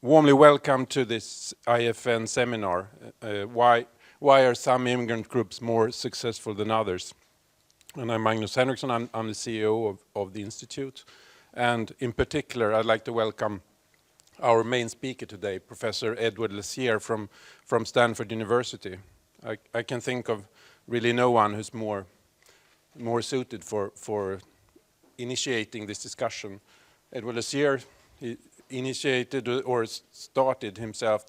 Warmly welcome to this IFN seminar. Why are some immigrant groups more successful than others? And I'm Magnus Henriksson, I'm the CEO of the Institute. And in particular, I'd like to welcome our main speaker today, Professor Edward Lazear from Stanford University. I can think of really no one who's more suited for initiating this discussion. Edward Lazear, he initiated or started himself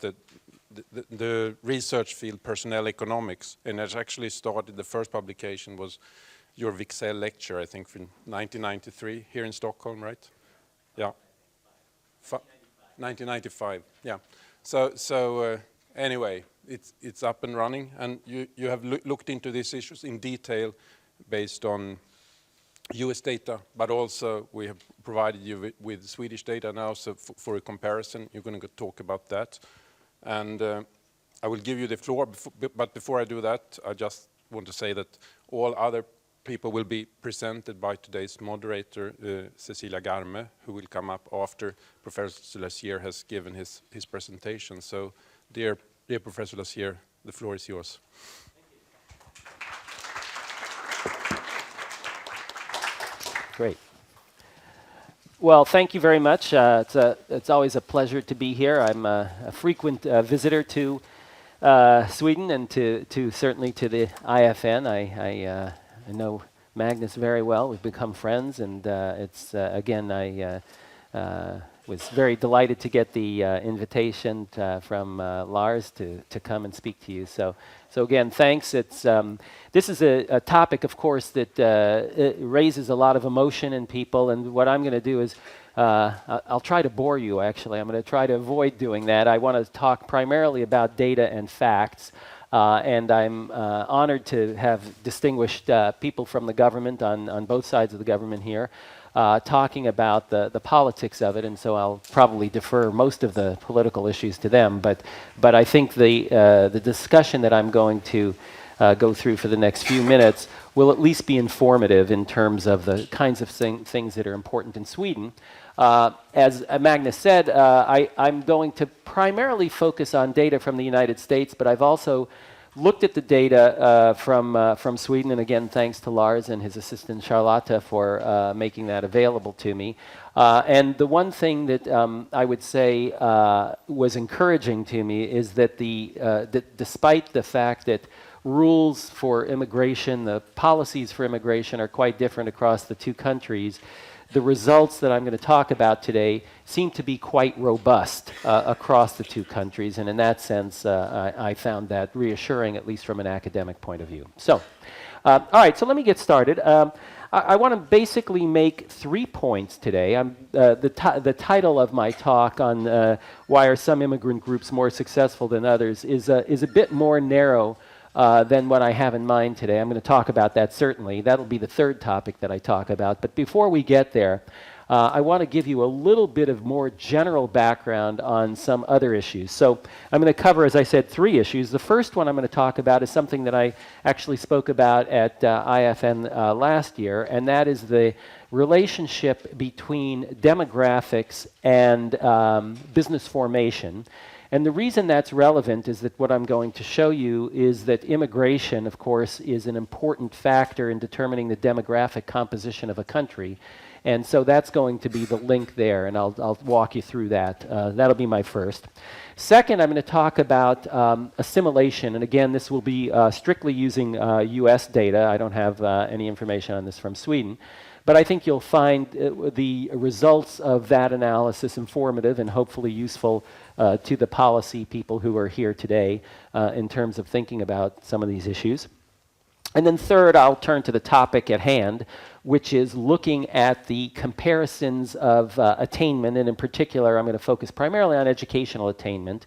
the research field personnel economics, and has actually started, the first publication was your Wicksell lecture, I think from 1993 here in Stockholm, right? Yeah. 1995, yeah. So anyway, it's up and running, and you have looked into these issues in detail based on US data, but also we have provided you with Swedish data now, so for a comparison, you're going to talk about that. And I will give you the floor, but before I do that, I just want to say that all other people will be presented by today's moderator, Cecilia Garme, who will come up after Professor Lazear has given his presentation. So, dear Professor Lazear, the floor is yours. Great. Well, thank you very much. It's always a pleasure to be here. I'm a frequent visitor to Sweden and certainly to the IFN. I know Magnus very well. We've become friends, and again, I was very delighted to get the invitation from Lars to come and speak to you. So again, thanks. This is a topic, of course, that it raises a lot of emotion in people, and what I'm going to do is I'll try to bore you, actually. I'm going to try to avoid doing that. I want to talk primarily about data and facts, and I'm honored to have distinguished people from the government on both sides of the government here, talking about the politics of it, and so I'll probably defer most of the political issues to them. But I think the discussion that I'm going to go through for the next few minutes will at least be informative in terms of the kinds of things that are important in Sweden. As Magnus said, I'm going to primarily focus on data from the United States, but I've also looked at the data from Sweden, and again, thanks to Lars and his assistant Charlotta for making that available to me. And the one thing that I would say was encouraging to me is that despite the fact that rules for immigration, the policies for immigration are quite different across the two countries, the results that I'm going to talk about today seem to be quite robust across the two countries, and in that sense, I found that reassuring, at least from an academic point of view. So, all right, so let me get started. I want to basically make 3 points today. The title of my talk on why are some immigrant groups more successful than others is a bit more narrow than what I have in mind today. I'm going to talk about that, certainly. That'll be the third topic that I talk about. But before we get there, I want to give you a little bit of more general background on some other issues. So I'm going to cover, as I said, 3 issues. The first one I'm going to talk about is something that I actually spoke about at IFN last year, and that is the relationship between demographics and business formation. And the reason that's relevant is that what I'm going to show you is that immigration, of course, is an important factor in determining the demographic composition of a country. And so that's going to be the link there, and I'll walk you through that. That'll be my first. Second, I'm going to talk about assimilation, and again, this will be strictly using US data. I don't have any information on this from Sweden. But I think you'll find the results of that analysis informative and hopefully useful to the policy people who are here today in terms of thinking about some of these issues. And then third, I'll turn to the topic at hand, which is looking at the comparisons of attainment, and in particular, I'm going to focus primarily on educational attainment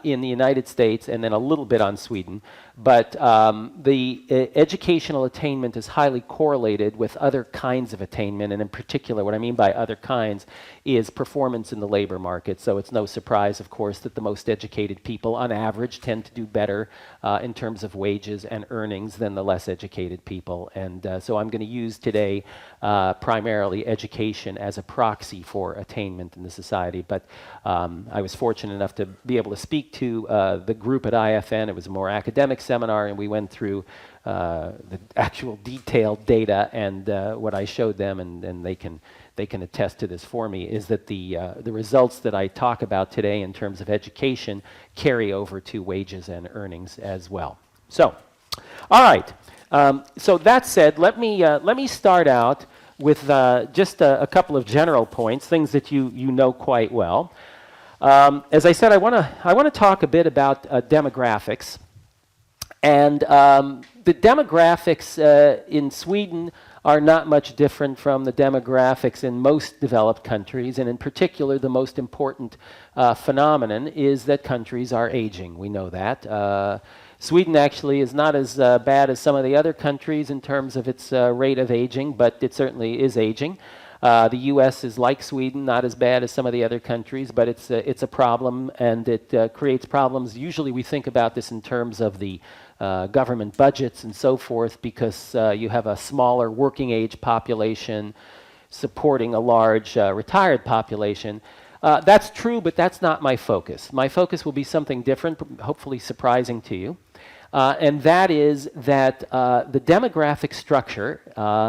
in the United States and then a little bit on Sweden. But the educational attainment is highly correlated with other kinds of attainment, and in particular, what I mean by other kinds is performance in the labor market. So it's no surprise, of course, that the most educated people, on average, tend to do better in terms of wages and earnings than the less educated people. And so I'm going to use today primarily education as a proxy for attainment in the society. But I was fortunate enough to be able to speak to the group at IFN. It was a more academic seminar, and we went through the actual detailed data, and what I showed them, and they can attest to this for me, is that the results that I talk about today in terms of education carry over to wages and earnings as well. So, all right. So that said, let me start out with just a couple of general points, things that you know quite well. As I said, I want to talk a bit about demographics, and the demographics in Sweden are not much different from the demographics in most developed countries, and in particular, the most important phenomenon is that countries are aging. We know that. Sweden actually is not as bad as some of the other countries in terms of its rate of aging, but it certainly is aging. The U.S. is like Sweden, not as bad as some of the other countries, but it's a problem, and it creates problems. Usually we think about this in terms of the government budgets and so forth, because you have a smaller working age population supporting a large retired population. That's true, but that's not my focus. My focus will be something different, hopefully surprising to you. And that is that the demographic structure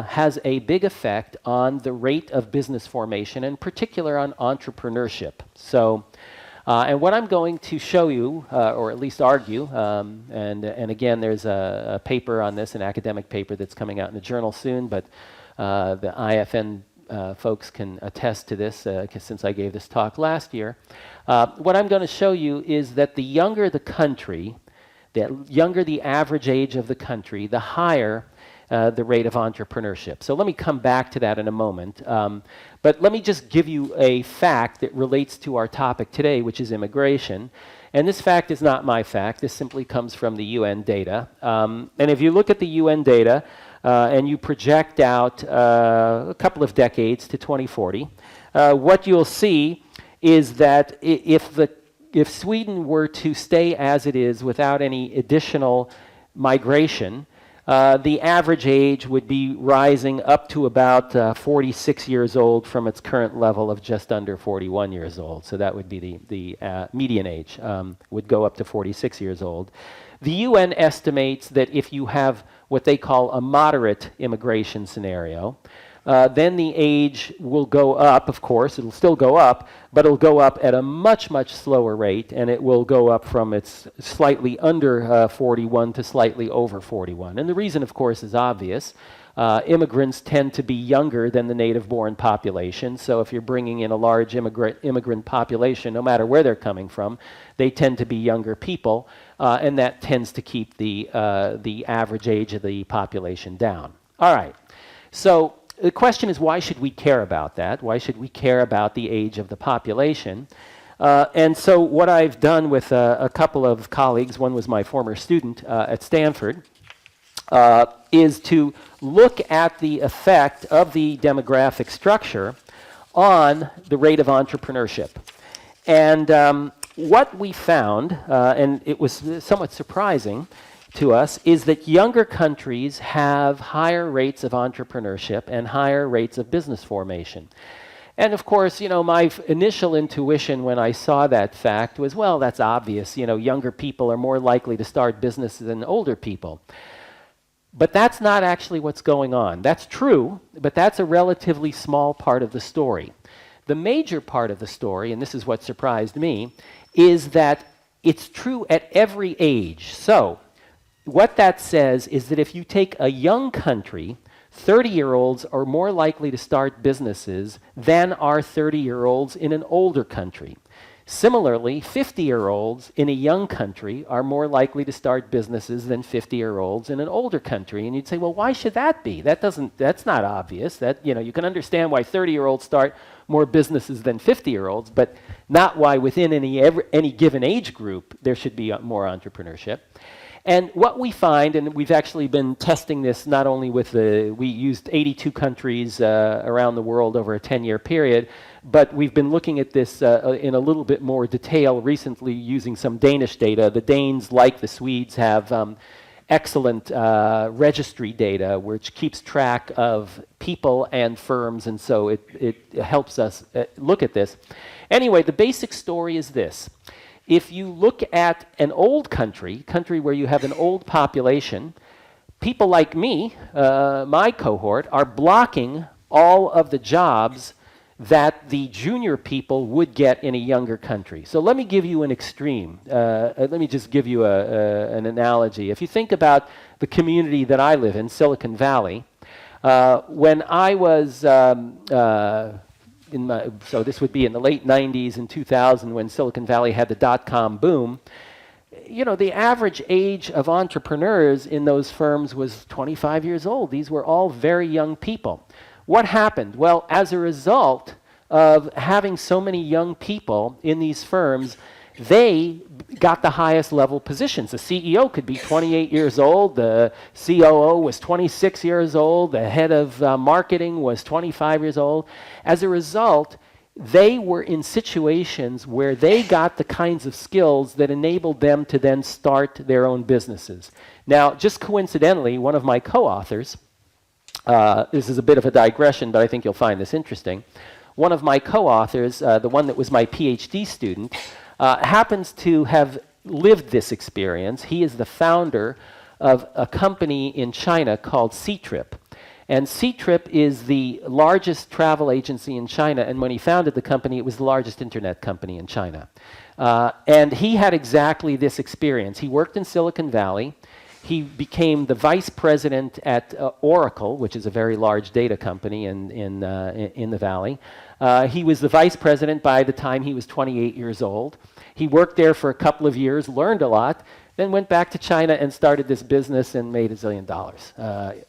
has a big effect on the rate of business formation, in particular on entrepreneurship. So, and what I'm going to show you, or at least argue, and again, there's a paper on this, an academic paper that's coming out in the journal soon, but the IFN folks can attest to this since I gave this talk last year. What I'm going to show you is that the younger the country, the younger the average age of the country, the higher the rate of entrepreneurship. So let me come back to that in a moment. But let me just give you a fact that relates to our topic today, which is immigration. And this fact is not my fact. This simply comes from the UN data. And if you look at the UN data and you project out a couple of decades to 2040, what you'll see is that if Sweden were to stay as it is without any additional migration, the average age would be rising up to about 46 years old from its current level of just under 41 years old. So that would be the median age, would go up to 46 years old. The UN estimates that if you have what they call a moderate immigration scenario, then the age will go up, of course, it'll still go up, but it'll go up at a much, much slower rate, and it will go up from its slightly under 41 to slightly over 41. And the reason, of course, is obvious. Immigrants tend to be younger than the native-born population, so if you're bringing in a large immigrant population, no matter where they're coming from, they tend to be younger people, and that tends to keep the average age of the population down. All right, so the question is, why should we care about that? Why should we care about the age of the population? And so what I've done with a couple of colleagues, one was my former student at Stanford, is to look at the effect of the demographic structure on the rate of entrepreneurship. And what we found, and it was somewhat surprising to us, is that younger countries have higher rates of entrepreneurship and higher rates of business formation. And of course, you know, my initial intuition when I saw that fact was, well, that's obvious. You know, younger people are more likely to start businesses than older people. But that's not actually what's going on. That's true, but that's a relatively small part of the story. The major part of the story, and this is what surprised me, is that it's true at every age. So what that says is that if you take a young country, 30-year-olds are more likely to start businesses than are 30-year-olds in an older country. Similarly, 50-year-olds in a young country are more likely to start businesses than 50-year-olds in an older country. And you'd say, well, why should that be? That's not obvious. That, you know, you can understand why 30-year-olds start more businesses than 50-year-olds, but not why within any given age group there should be more entrepreneurship. And what we find, and we've actually been testing this not only with we used 82 countries around the world over a 10-year period, but we've been looking at this in a little bit more detail recently using some Danish data. The Danes, like the Swedes, have excellent registry data which keeps track of people and firms, and so it helps us look at this. Anyway, the basic story is this. If you look at an old country where you have an old population, people like me, my cohort, are blocking all of the jobs that the junior people would get in a younger country. So let me give you an extreme. Let me just give you an analogy. If you think about the community that I live in, Silicon Valley, when I was so this would be in the late 90s and 2000 when Silicon Valley had the dot-com boom, you know, the average age of entrepreneurs in those firms was 25 years old. These were all very young people. What happened? Well, as a result of having so many young people in these firms, they got the highest level positions. The CEO could be 28 years old, the COO was 26 years old, the head of marketing was 25 years old. As a result, they were in situations where they got the kinds of skills that enabled them to then start their own businesses. Now, just coincidentally, one of my co-authors, this is a bit of a digression, but I think you'll find this interesting. One of my co-authors, the one that was my PhD student, happens to have lived this experience. He is the founder of a company in China called Ctrip. And Ctrip is the largest travel agency in China, and when he founded the company, it was the largest internet company in China. And he had exactly this experience. He worked in Silicon Valley. He became the vice president at Oracle, which is a very large data company in the Valley. He was the vice president by the time he was 28 years old. He worked there for a couple of years, learned a lot, then went back to China and started this business and made $1 zillion.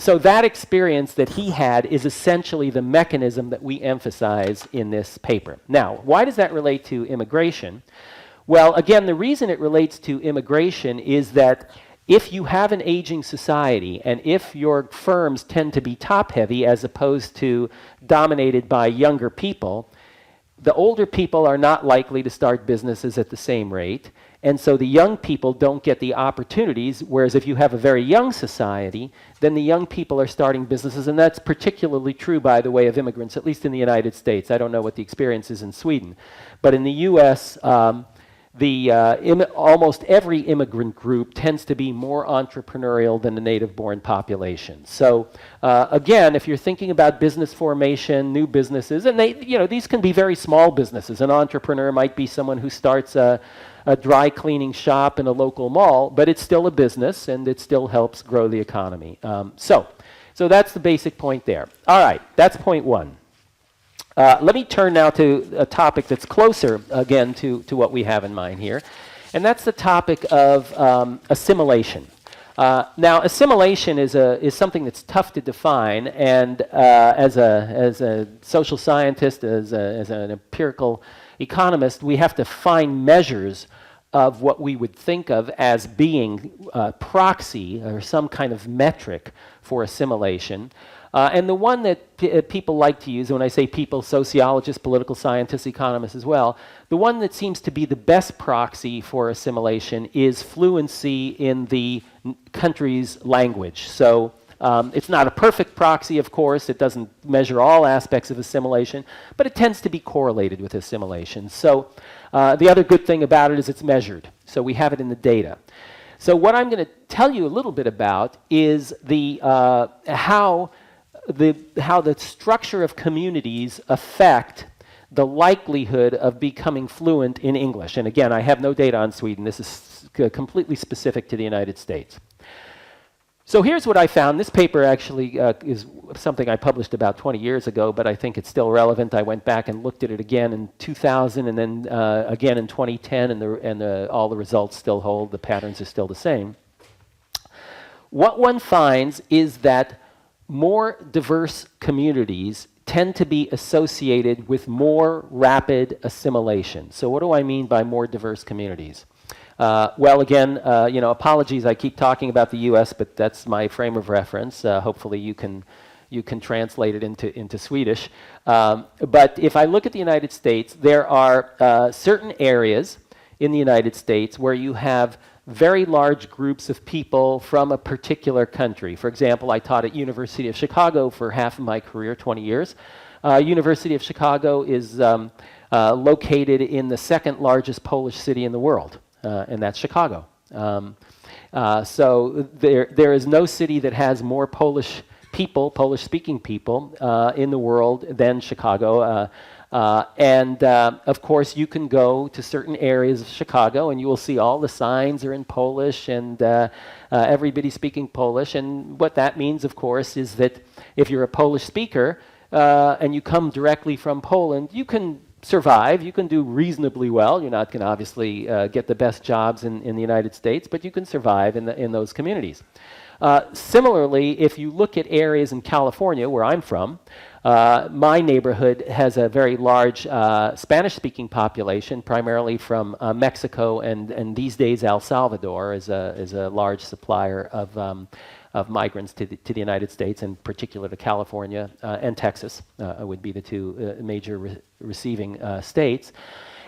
So that experience that he had is essentially the mechanism that we emphasize in this paper. Now, why does that relate to immigration? Well, again, the reason it relates to immigration is that if you have an aging society and if your firms tend to be top-heavy as opposed to dominated by younger people, the older people are not likely to start businesses at the same rate, and so the young people don't get the opportunities, whereas if you have a very young society, then the young people are starting businesses, and that's particularly true, by the way, of immigrants, at least in the United States. I don't know what the experience is in Sweden, but in the US, almost every immigrant group tends to be more entrepreneurial than the native-born population. So again, if you're thinking about business formation, new businesses, and these can be very small businesses. An entrepreneur might be someone who starts a dry cleaning shop in a local mall, but it's still a business and it still helps grow the economy. So that's the basic point there. All right, that's point one. Let me turn now to a topic that's closer, again, to what we have in mind here, and that's the topic of assimilation. Now, assimilation is something that's tough to define, and as a social scientist, as an empirical economist, we have to find measures of what we would think of as being proxy or some kind of metric for assimilation. And the one that people like to use, and when I say people, sociologists, political scientists, economists as well, the one that seems to be the best proxy for assimilation is fluency in the country's language. So it's not a perfect proxy, of course. It doesn't measure all aspects of assimilation, but it tends to be correlated with assimilation. So the other good thing about it is it's measured. So we have it in the data. So what I'm going to tell you a little bit about is how the structure of communities affect the likelihood of becoming fluent in English. And again, I have no data on Sweden. This is completely specific to the United States. So here's what I found. This paper actually is something I published about 20 years ago, but I think it's still relevant. I went back and looked at it again in 2000 and then again in 2010, and all the results still hold. The patterns are still the same. What one finds is that more diverse communities tend to be associated with more rapid assimilation. So what do I mean by more diverse communities? Well, again, apologies, I keep talking about the US, but that's my frame of reference. Hopefully you can translate it into Swedish. But if I look at the United States, there are certain areas in the United States where you have very large groups of people from a particular country. For example, I taught at University of Chicago for half of my career, 20 years. University of Chicago is located in the second largest Polish city in the world, and that's Chicago. So there is no city that has more Polish people, Polish-speaking people, in the world than Chicago. Of course, you can go to certain areas of Chicago and you will see all the signs are in Polish and everybody speaking Polish. And what that means, of course, is that if you're a Polish speaker and you come directly from Poland, you can survive, you can do reasonably well. You're not going to obviously get the best jobs in the United States, but you can survive in those communities. Similarly, if you look at areas in California, where I'm from, my neighborhood has a very large Spanish-speaking population, primarily from Mexico and these days El Salvador is a large supplier of migrants to the United States, in particular to California and Texas would be the two major receiving states.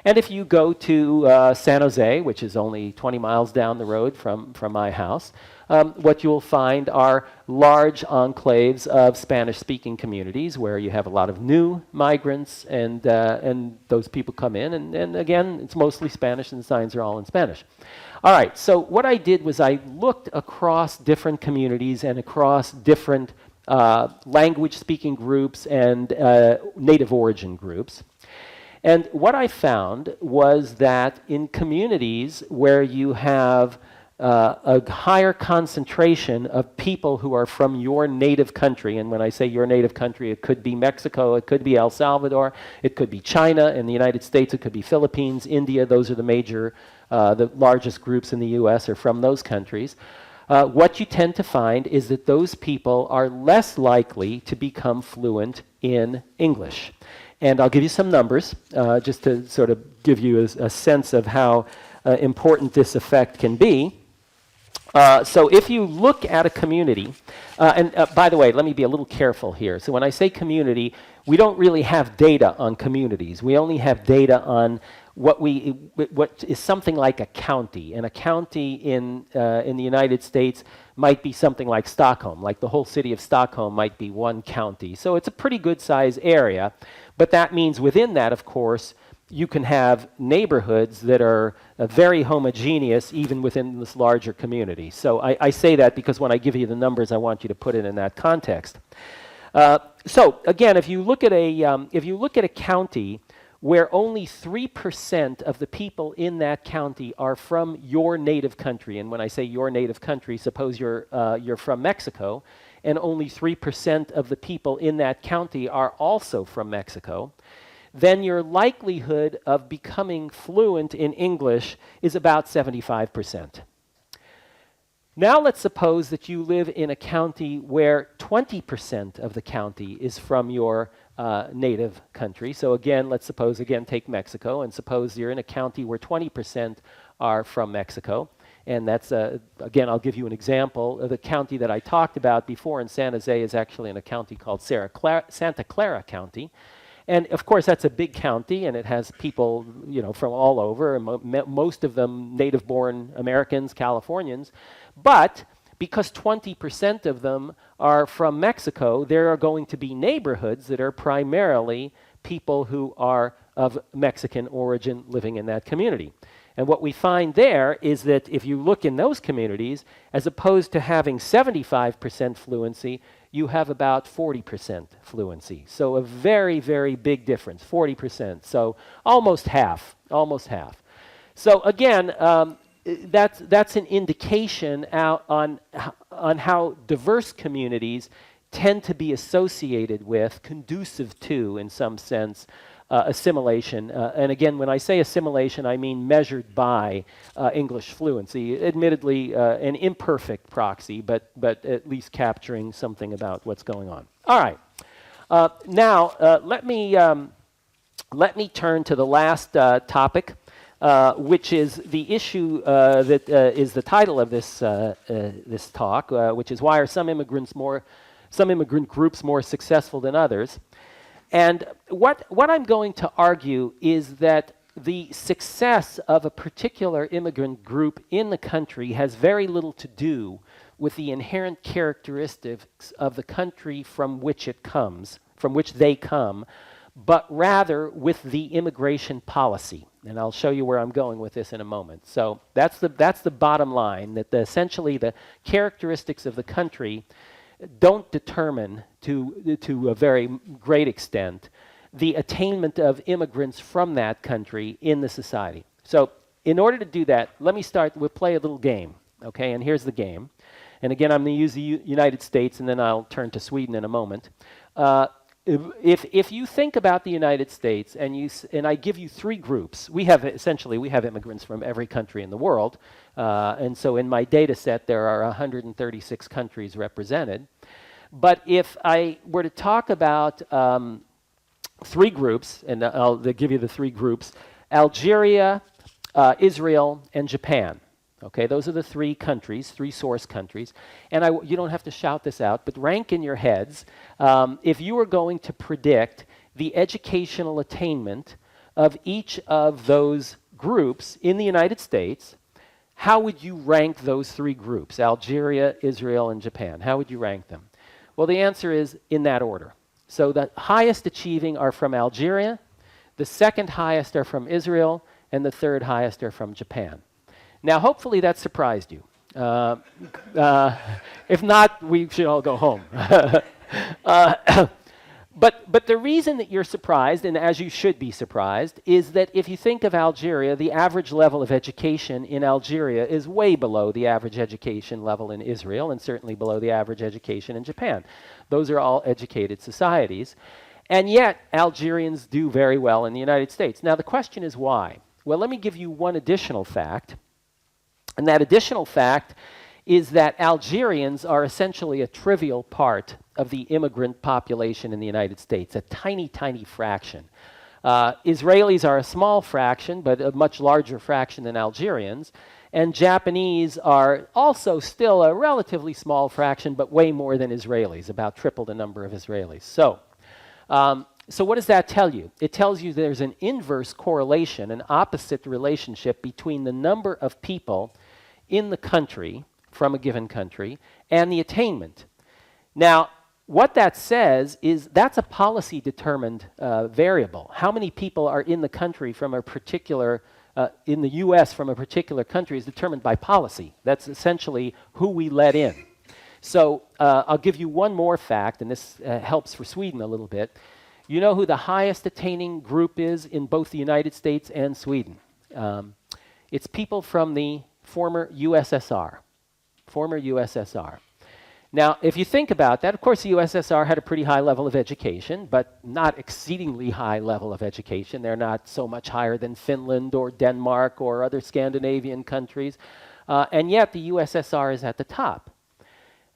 And if you go to San Jose, which is only 20 miles down the road from my house, what you'll find are large enclaves of Spanish-speaking communities where you have a lot of new migrants, and those people come in, and again, it's mostly Spanish, and the signs are all in Spanish. All right, so what I did was I looked across different communities and across different language-speaking groups and native origin groups. And what I found was that in communities where you have a higher concentration of people who are from your native country, and when I say your native country, it could be Mexico, it could be El Salvador, it could be China, in the United States it could be Philippines, India, those are the major, the largest groups in the US are from those countries. What you tend to find is that those people are less likely to become fluent in English. And I'll give you some numbers, just to sort of give you a sense of how important this effect can be. So if you look at a community, and by the way, let me be a little careful here. So when I say community, we don't really have data on communities. We only have data on what is something like a county. And a county in the United States might be something like Stockholm, like the whole city of Stockholm might be one county. So it's a pretty good size area, but that means within that, of course, you can have neighborhoods that are very homogeneous even within this larger community. So I say that because when I give you the numbers, I want you to put it in that context. So again, if you look at a county where only 3% of the people in that county are from your native country, and when I say your native country, suppose you're from Mexico, and only 3% of the people in that county are also from Mexico, then your likelihood of becoming fluent in English is about 75%. Now let's suppose that you live in a county where 20% of the county is from your native country. So again, let's suppose, again, take Mexico, and suppose you're in a county where 20% are from Mexico. And that's, again, I'll give you an example. The county that I talked about before in San Jose is actually in a county called Santa Clara County. And of course, that's a big county, and it has people, from all over, and most of them native-born Americans, Californians. But because 20% of them are from Mexico, there are going to be neighborhoods that are primarily people who are of Mexican origin living in that community. And what we find there is that if you look in those communities, as opposed to having 75% fluency, you have about 40% fluency. So a very, very big difference, 40%. So almost half, almost half. So again, that's an indication out on how diverse communities tend to be associated with, conducive to, in some sense, assimilation. And again, when I say assimilation, I mean measured by English fluency. Admittedly, an imperfect proxy, but at least capturing something about what's going on. All right. Now, let me turn to the last topic, which is the issue that is the title of this this talk, which is why are some immigrant groups more successful than others? And what I'm going to argue is that the success of a particular immigrant group in the country has very little to do with the inherent characteristics of the country from which it comes, from which they come, but rather with the immigration policy. And I'll show you where I'm going with this in a moment. So that's the bottom line, that essentially the characteristics of the country don't determine to a very great extent the attainment of immigrants from that country in the society. So in order to do that, let me start, we'll play a little game, okay? And here's the game. And again, I'm going to use the United States, and then I'll turn to Sweden in a moment. If you think about the United States, and I give you three groups, we have immigrants from every country in the world, and so in my data set there are 136 countries represented. But if I were to talk about three groups, and I'll give you the three groups: Algeria, Israel, and Japan. Okay, those are the three countries, three source countries. And you don't have to shout this out, but rank in your heads if you were going to predict the educational attainment of each of those groups in the United States, how would you rank those three groups, Algeria, Israel, and Japan? How would you rank them? Well, the answer is in that order. So the highest achieving are from Algeria, the second highest are from Israel, and the third highest are from Japan. Now, hopefully that surprised you. If not, we should all go home. But the reason that you're surprised, and as you should be surprised, is that if you think of Algeria, the average level of education in Algeria is way below the average education level in Israel, and certainly below the average education in Japan. Those are all educated societies. And yet, Algerians do very well in the United States. Now, the question is why? Well, let me give you one additional fact. And that additional fact is that Algerians are essentially a trivial part of the immigrant population in the United States, a tiny, tiny fraction. Israelis are a small fraction, but a much larger fraction than Algerians. And Japanese are also still a relatively small fraction, but way more than Israelis, about triple the number of Israelis. So what does that tell you? It tells you there's an inverse correlation, an opposite relationship between the number of people in the country, from a given country, and the attainment. Now, what that says is that's a policy-determined variable. How many people are in the country from a particular, in the U.S. from a particular country is determined by policy. That's essentially who we let in. So I'll give you one more fact, and this helps for Sweden a little bit. You know who the highest attaining group is in both the United States and Sweden? It's people from the former USSR. Former USSR. Now, if you think about that, of course the USSR had a pretty high level of education, but not exceedingly high level of education. They're not so much higher than Finland or Denmark or other Scandinavian countries. And yet the USSR is at the top.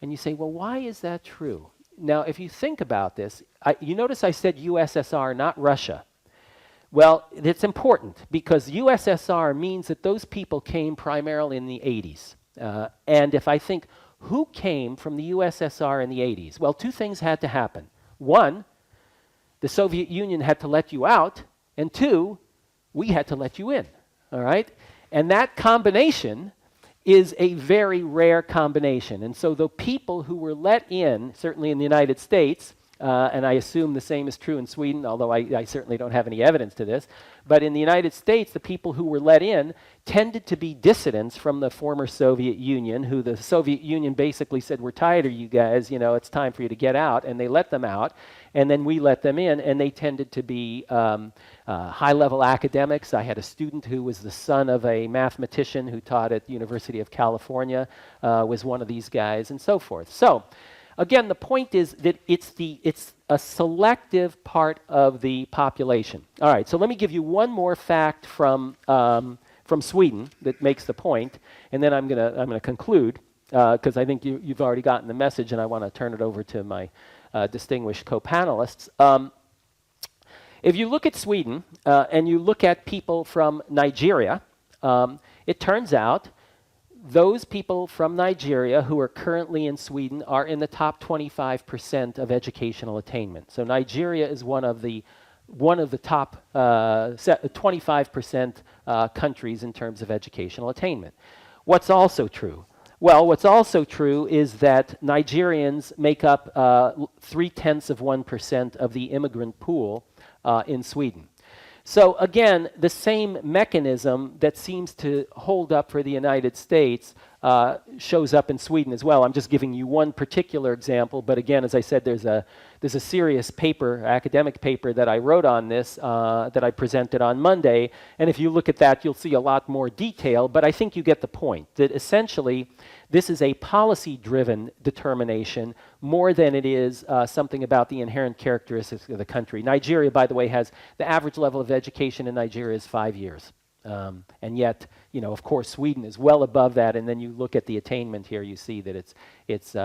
And you say, well, why is that true? Now, if you think about this, you notice I said USSR, not Russia. Well, it's important because USSR means that those people came primarily in the 80s. And if I think who came from the USSR in the 80s, well, two things had to happen. One, the Soviet Union had to let you out, and two, we had to let you in, all right? And that combination is a very rare combination. And so the people who were let in, certainly in the United States, and I assume the same is true in Sweden, although I certainly don't have any evidence to this. But in the United States, the people who were let in tended to be dissidents from the former Soviet Union, who the Soviet Union basically said, we're tired of you guys, you know, it's time for you to get out. And they let them out, and then we let them in, and they tended to be high-level academics. I had a student who was the son of a mathematician who taught at the University of California, was one of these guys, and so forth. So, again, the point is that it's a selective part of the population. All right, so let me give you one more fact from Sweden that makes the point, and then I'm gonna conclude because I think you've already gotten the message, and I want to turn it over to my distinguished co-panelists. If you look at Sweden and you look at people from Nigeria, it turns out those people from Nigeria who are currently in Sweden are in the top 25% of educational attainment. So Nigeria is one of the one of the top 25% countries in terms of educational attainment. What's also true? Well, what's also true is that Nigerians make up 0.3% of the immigrant pool in Sweden. So again, the same mechanism that seems to hold up for the United States shows up in Sweden as well. I'm just giving you one particular example, but again, as I said, there's a serious paper, academic paper that I wrote on this that I presented on Monday, and if you look at that, you'll see a lot more detail, but I think you get the point, that essentially this is a policy-driven determination more than it is something about the inherent characteristics of the country. Nigeria, by the way, has the average level of education in Nigeria is 5 years. And yet, you know, of course, Sweden is well above that, and then you look at the attainment here, you see that it's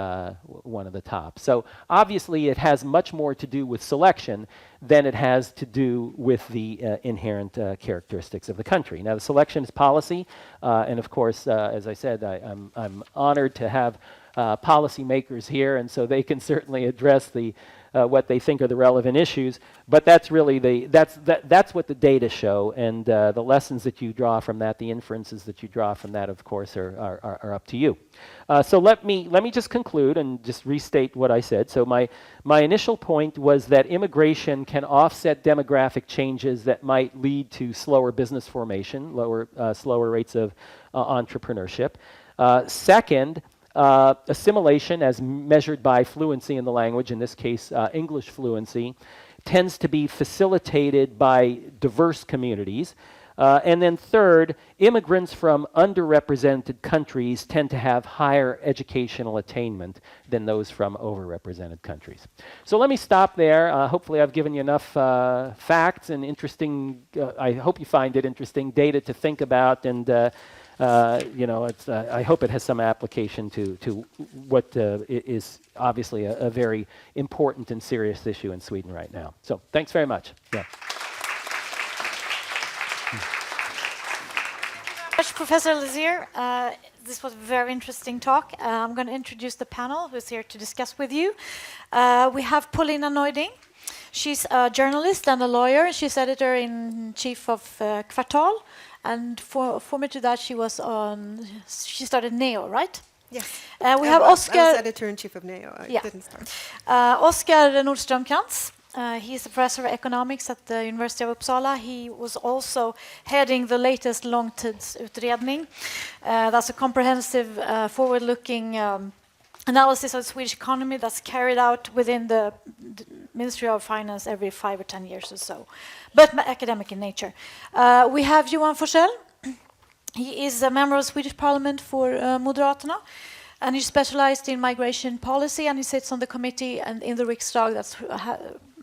one of the top. So obviously it has much more to do with selection than it has to do with the inherent characteristics of the country. Now the selection is policy, and of course, as I said, I'm honored to have policymakers here, and so they can certainly address the what they think are the relevant issues, but that's really that's what the data show, and the lessons that you draw from that, the inferences that you draw from that, of course, are up to you. So let me just conclude and just restate what I said. So my initial point was that immigration can offset demographic changes that might lead to slower business formation, slower rates of entrepreneurship. Second, assimilation, as measured by fluency in the language, in this case English fluency, tends to be facilitated by diverse communities. And then third, immigrants from underrepresented countries tend to have higher educational attainment than those from overrepresented countries. So let me stop there. Hopefully I've given you enough facts and interesting, I hope you find it interesting, data to think about, and you know, I hope it has some application to what is obviously a very important and serious issue in Sweden right now. So thanks very much. Yeah. Professor Lazear, this was a very interesting talk. I'm going to introduce the panel who's here to discuss with you. We have Paulina Neuding. She's a journalist and a lawyer. She's editor-in-chief of Kvartal. And former to that, she started NEO, right? Yes. We have Oscar. I was editor-in-chief of NEO. I didn't start. Oscar Nordström-Krantz. He's a professor of economics at the University of Uppsala. He was also heading the latest långtidsutredning. That's a comprehensive, forward-looking analysis of the Swedish economy that's carried out within the Ministry of Finance every 5 or 10 years or so, but academic in nature. We have Johan Forsell. He is a member of the Swedish Parliament for Moderaterna, and he's specialized in migration policy, and he sits on the committee and in the Riksdag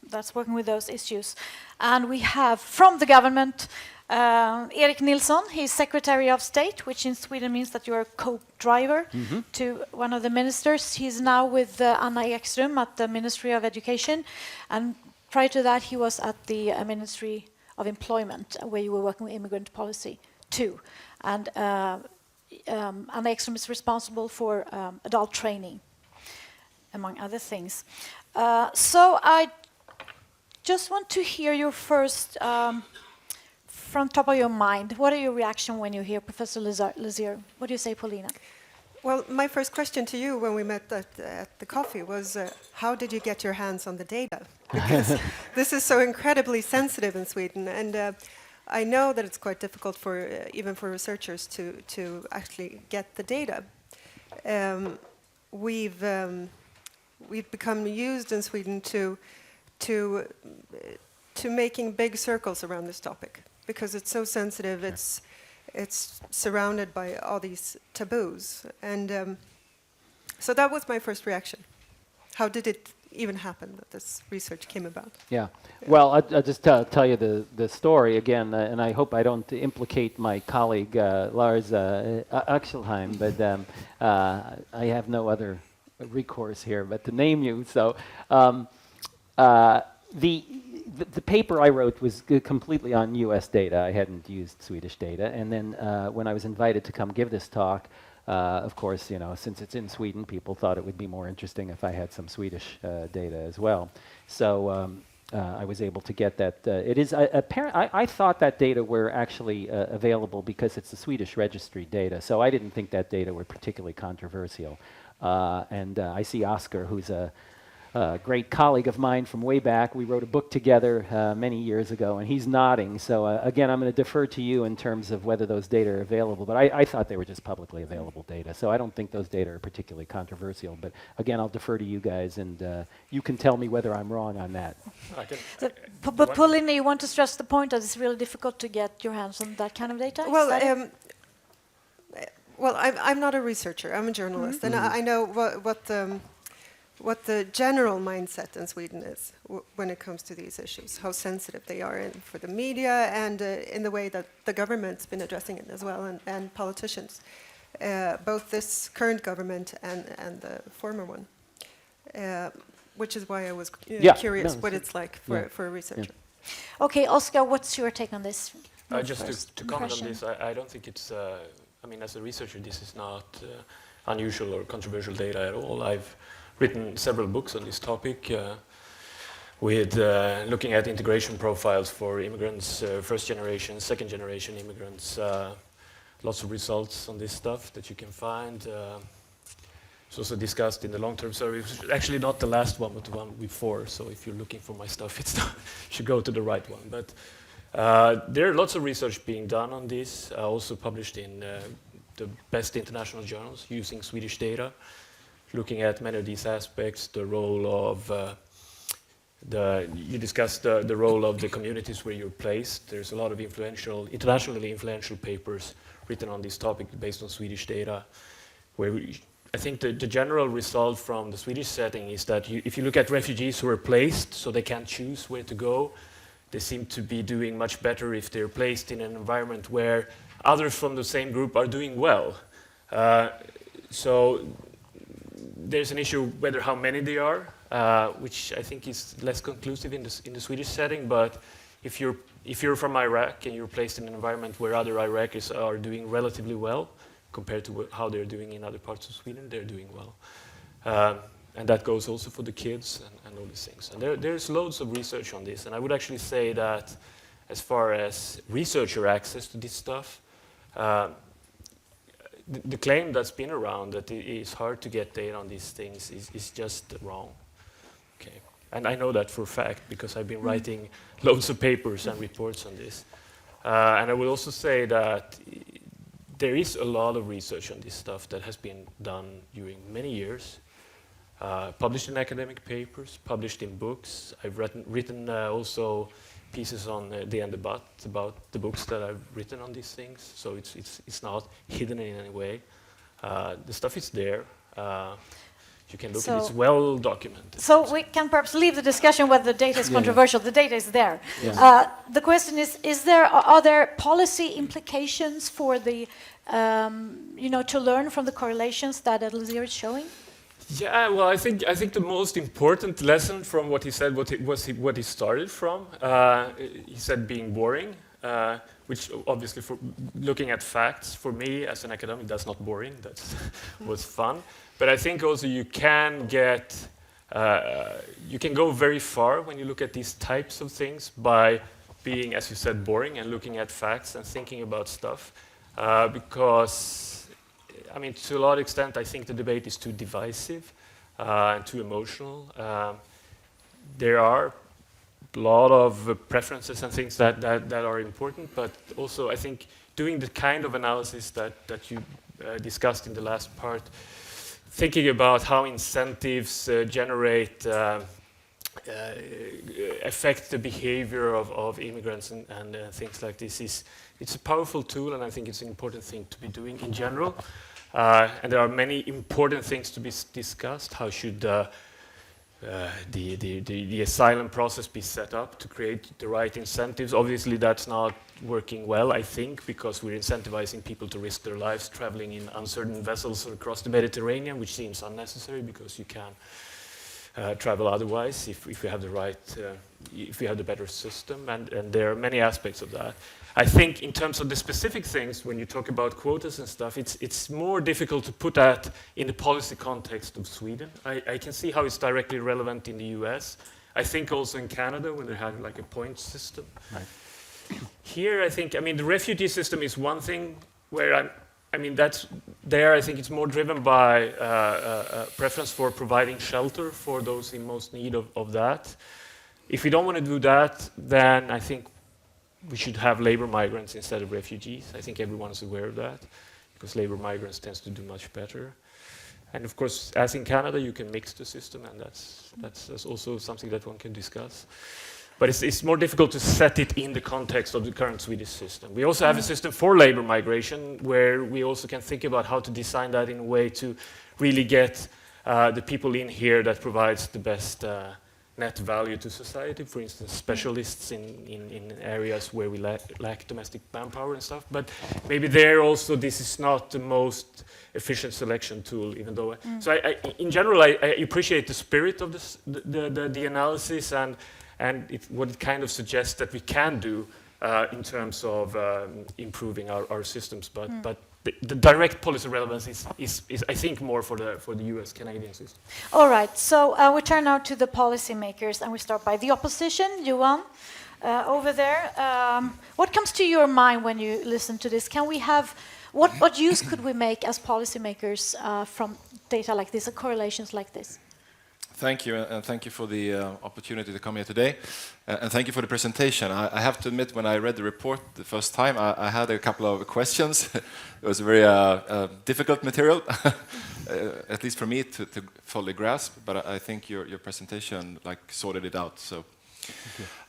that's working with those issues. And we have from the government Erik Nilsson. He's Secretary of State, which in Sweden means that you're a co-driver to one of the ministers. He's now with Anna Ekström at the Ministry of Education, and prior to that he was at the Ministry of Employment, where you were working with immigrant policy too. And Anna Ekström is responsible for adult training, among other things. So I just want to hear your first, from top of your mind, what are your reaction when you hear Professor Lazear? What do you say, Paulina? Well, my first question to you when we met at the coffee was, how did you get your hands on the data? Because this is so incredibly sensitive in Sweden, and I know that it's quite difficult for even for researchers to actually get the data. We've become used in Sweden to making big circles around this topic because it's so sensitive. It's surrounded by all these taboos, and so that was my first reaction. How did it even happen that this research came about? Yeah. Well, I'll just tell you the story again, and I hope I don't implicate my colleague Lars Axelheim, but I have no other recourse here but to name you. So the paper I wrote was completely on U.S. data. I hadn't used Swedish data, and then when I was invited to come give this talk, of course, you know, since it's in Sweden, people thought it would be more interesting if I had some Swedish data as well. So I was able to get that. It is apparent. I thought that data were actually available because it's the Swedish registry data, so I didn't think that data were particularly controversial. And I see Oscar, who's a great colleague of mine from way back. We wrote a book together many years ago, and he's nodding. So again, I'm going to defer to you in terms of whether those data are available. But I thought they were just publicly available data. So I don't think those data are particularly controversial. But again, I'll defer to you guys, and you can tell me whether I'm wrong on that. But Pauline, you want to stress the point that it's really difficult to get your hands on that kind of data? Well, I'm not a researcher. I'm a journalist, and I know what the general mindset in Sweden is when it comes to these issues, how sensitive they are for the media and in the way that the government's been addressing it as well, and politicians, both this current government and the former one, which is why I was curious what it's like for a researcher. Yeah. Okay, Oscar, what's your take on this? Just to comment on this, I don't think it's, I mean, as a researcher, this is not unusual or controversial data at all. I've written several books on this topic with looking at integration profiles for immigrants, first generation, second generation immigrants. Lots of results on this stuff that you can find. It's also discussed in the long-term survey, which is actually not the last one, but the one before. So if you're looking for my stuff, it's not, you should go to the right one. But there are lots of research being done on this, also published in the best international journals using Swedish data, looking at many of these aspects, the role of you discussed the role of the communities where you're placed. There's a lot of internationally influential papers written on this topic based on Swedish data, where I think the general result from the Swedish setting is that if you look at refugees who are placed, so they can't choose where to go, they seem to be doing much better if they're placed in an environment where others from the same group are doing well. So there's an issue whether how many they are, which I think is less conclusive in the Swedish setting. But if you're from Iraq and you're placed in an environment where other Iraqis are doing relatively well compared to how they're doing in other parts of Sweden, they're doing well. And that goes also for the kids and all these things. And there's loads of research on this. And I would actually say that as far as researcher access to this stuff, the claim that's been around that it is hard to get data on these things is just wrong. Okay. And I know that for a fact because I've been writing loads of papers and reports on this. And I will also say that there is a lot of research on this stuff that has been done during many years, published in academic papers, published in books. I've written also pieces on the end about the books that I've written on these things, so it's not hidden in any way. The stuff is there. You can look at it, it's well documented. So we can perhaps leave the discussion whether the data is controversial. The data is there. Yeah. The question is are there policy implications for the, to learn from the correlations that Lazear is showing? Yeah, well, I think the most important lesson from what he said what he started from. He said being boring, which obviously, for looking at facts, for me as an academic, that's not boring. That was fun. But I think also you can go very far when you look at these types of things by being, as you said, boring and looking at facts and thinking about stuff, because. I mean, to a large extent, I think the debate is too divisive and too emotional. There are a lot of preferences and things that are important, but also I think doing the kind of analysis that you discussed in the last part, thinking about how incentives generate, affect the behavior of immigrants and things like this, it's a powerful tool, and I think it's an important thing to be doing in general. And there are many important things to be discussed. How should the asylum process be set up to create the right incentives? Obviously, that's not working well, I think, because we're incentivizing people to risk their lives traveling in uncertain vessels across the Mediterranean, which seems unnecessary because you can travel otherwise if you have the right, if you have the better system, and there are many aspects of that. I think in terms of the specific things, when you talk about quotas and stuff, it's more difficult to put that in the policy context of Sweden. I can see how it's directly relevant in the US. I think also in Canada when they have like a point system. Here, I think, I mean, the refugee system is one thing where I mean, I think it's more driven by preference for providing shelter for those in most need of that. If we don't want to do that, then I think we should have labor migrants instead of refugees. I think everyone is aware of that, because labor migrants tends to do much better. And of course, as in Canada, you can mix the system, and that's also something that one can discuss. But it's more difficult to set it in the context of the current Swedish system. We also have a system for labor migration, where we also can think about how to design that in a way to really get the people in here that provides the best net value to society. For instance, specialists in areas where we lack domestic manpower and stuff. But maybe there also this is not the most efficient selection tool, even though. So in general, I appreciate the spirit of this, the analysis and what it kind of suggests that we can do in terms of improving our systems. But the direct policy relevance is I think more for the US-Canadian system. All right, so we turn now to the policymakers, and we start by the opposition. Johan, over there. What comes to your mind when you listen to this? Can we have, what use could we make as policymakers from data like this, or correlations like this? Thank you, and thank you for the opportunity to come here today, and thank you for the presentation. I have to admit, when I read the report the first time, I had a couple of questions. It was a very difficult material, at least for me to fully grasp, but I think your presentation sorted it out. So,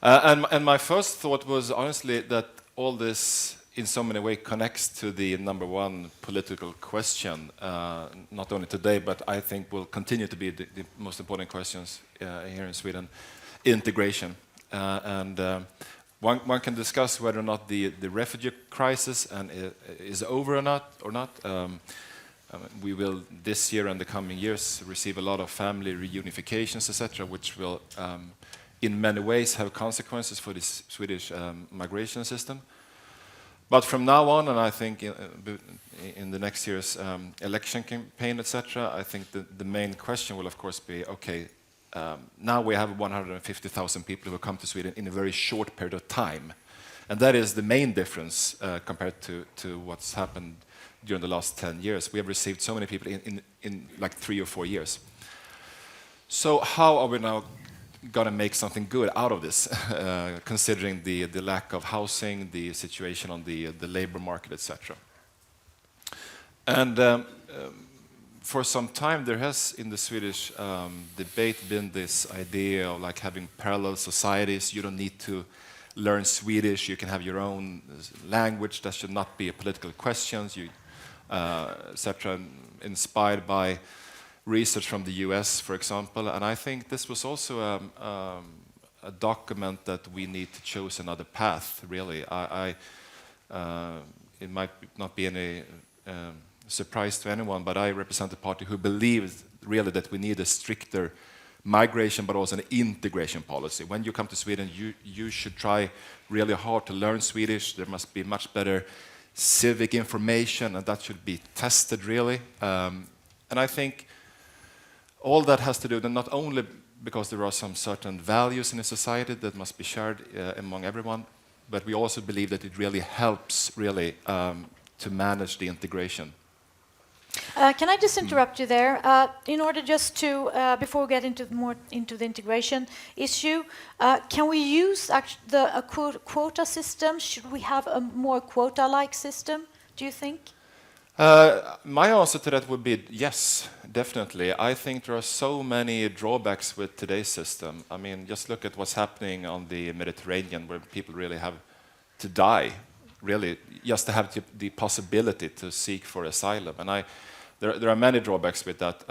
and my first thought was honestly that all this in so many ways connects to the number one political question, not only today, but I think will continue to be the most important questions here in Sweden, integration. And one can discuss whether or not the refugee crisis is over or not. We will this year and the coming years receive a lot of family reunifications, etc., which will in many ways have consequences for the Swedish migration system. But from now on, and I think in the next year's election campaign, etc., I think the main question will, of course, be, okay, now we have 150,000 people who come to Sweden in a very short period of time. And that is the main difference compared to what's happened during the last 10 years. We have received so many people in like 3 or 4 years. So how are we now going to make something good out of this, considering the lack of housing, the situation on the labor market, etc. And for some time there has in the Swedish debate been this idea of having parallel societies. You don't need to learn Swedish, you can have your own language, that should not be a political question, etc. Inspired by research from the US, for example, and I think this was also a document that we need to choose another path, really. It might not be any surprise to anyone, but I represent a party who believes really that we need a stricter migration, but also an integration policy. When you come to Sweden, you should try really hard to learn Swedish. There must be much better civic information, and that should be tested, really. And I think all that has to do, not only because there are some certain values in a society that must be shared among everyone, but we also believe that it really helps, really, to manage the integration. Can I just interrupt you there? In order just to, before we get into the integration issue, can we use a quota system? Should we have a more quota-like system, do you think? My answer to that would be yes, definitely. I think there are so many drawbacks with today's system. I mean, just look at what's happening on the Mediterranean, where people really have to die, really, just to have the possibility to seek for asylum. And there are many drawbacks with that.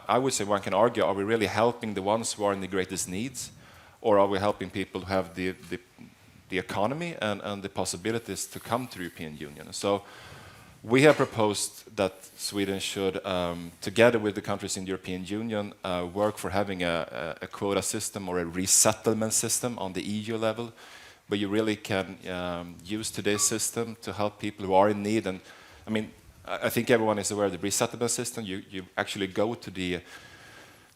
I would say one can argue, are we really helping the ones who are in the greatest needs? Or are we helping people who have the economy and the possibilities to come to the European Union? So we have proposed that Sweden should, together with the countries in the European Union, work for having a quota system or a resettlement system on the EU level, where you really can use today's system to help people who are in need. And I mean, I think everyone is aware of the resettlement system. You actually go to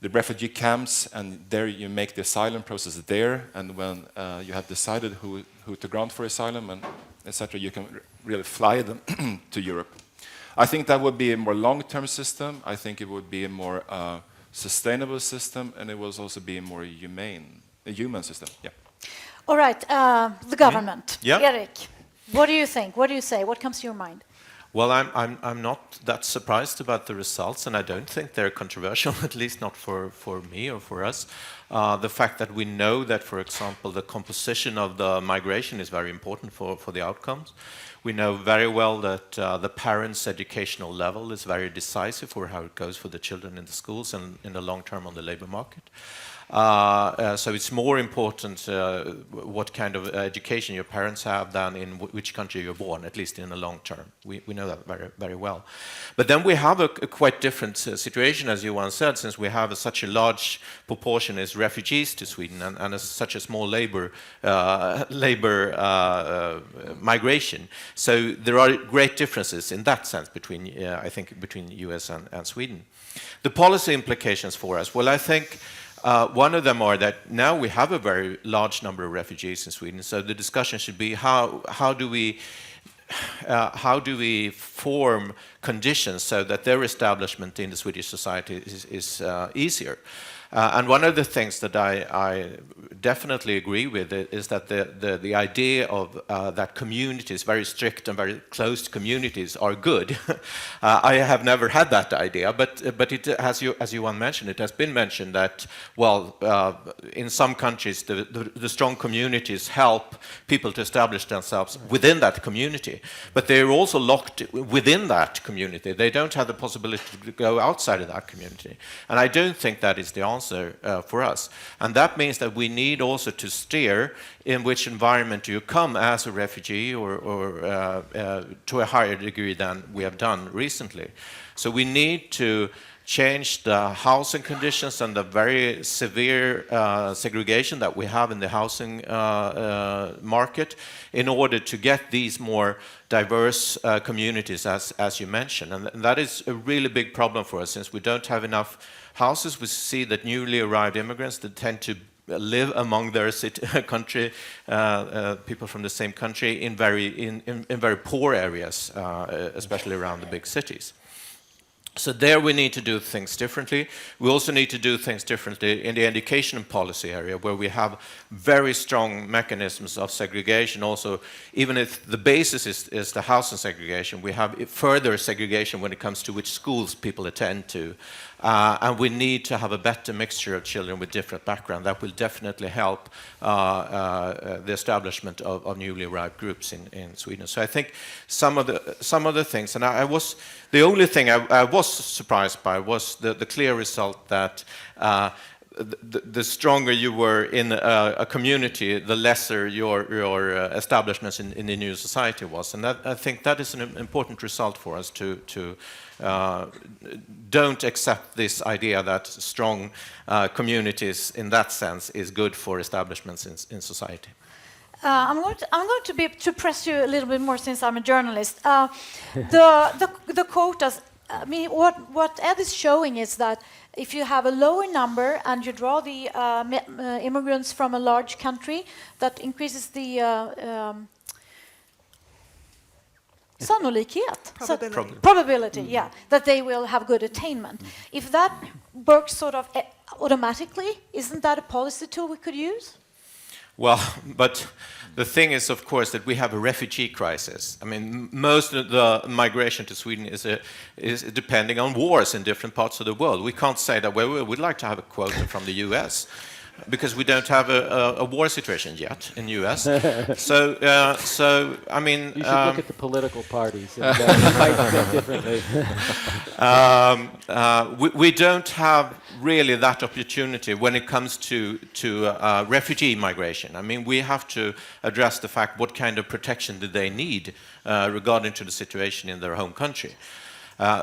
the refugee camps, and there you make the asylum process there, and when you have decided who to grant for asylum and etc., you can really fly them to Europe. I think that would be a more long-term system. I think it would be a more sustainable system, and it will also be a more human system. Yeah. All right, the government. Yeah. Erik, what do you think? What do you say? What comes to your mind? Well, I'm not that surprised about the results, and I don't think they're controversial, at least not for me or for us. The fact that we know that, for example, the composition of the migration is very important for the outcomes. We know very well that the parents' educational level is very decisive for how it goes for the children in the schools and in the long term on the labor market. So it's more important what kind of education your parents have than in which country you're born, at least in the long term. We know that very, very well. But then we have a quite different situation, as Johan said, since we have such a large proportion as refugees to Sweden and such a small labor migration. So there are great differences in that sense between, I think, between US and Sweden. The policy implications for us, well, I think one of them are that now we have a very large number of refugees in Sweden, so the discussion should be how do we form conditions so that their establishment in the Swedish society is easier. And one of the things that I definitely agree with is that the idea of that communities, very strict and very closed communities, are good. I have never had that idea, but it, as Johan mentioned, it has been mentioned that, well, in some countries the strong communities help people to establish themselves within that community, but they're also locked within that community. They don't have the possibility to go outside of that community, and I don't think that is the answer for us. And that means that we need also to steer in which environment you come as a refugee or to a higher degree than we have done recently. So we need to change the housing conditions and the very severe segregation that we have in the housing market in order to get these more diverse communities, as you mentioned. And that is a really big problem for us, since we don't have enough houses. We see that newly arrived immigrants that tend to live among their country, people from the same country, in very poor areas, especially around the big cities. So there we need to do things differently. We also need to do things differently in the education policy area, where we have very strong mechanisms of segregation. Also, even if the basis is the housing segregation, we have further segregation when it comes to which schools people attend to. And we need to have a better mixture of children with different backgrounds. That will definitely help the establishment of newly arrived groups in Sweden. So I think some of the things, and the only thing I was surprised by was the clear result that the stronger you were in a community, the lesser your establishments in the new society was. And I think that is an important result for us to don't accept this idea that strong communities in that sense is good for establishments in society. I'm going to press you a little bit more, since I'm a journalist. The quotas. I mean, what Ed is showing is that if you have a lower number and you draw the immigrants from a large country, that increases the sannolikhet. Probability, yeah, that they will have good attainment. If that works sort of automatically, isn't that a policy tool we could use? Well, but the thing is, of course, that we have a refugee crisis. I mean, most of the migration to Sweden is depending on wars in different parts of the world. We can't say that, well, we'd like to have a quota from the US, because we don't have a war situation yet in US. So I mean, you should look at the political parties and fight them differently. We don't have really that opportunity when it comes to refugee migration. I mean, we have to address the fact, what kind of protection do they need regarding to the situation in their home country.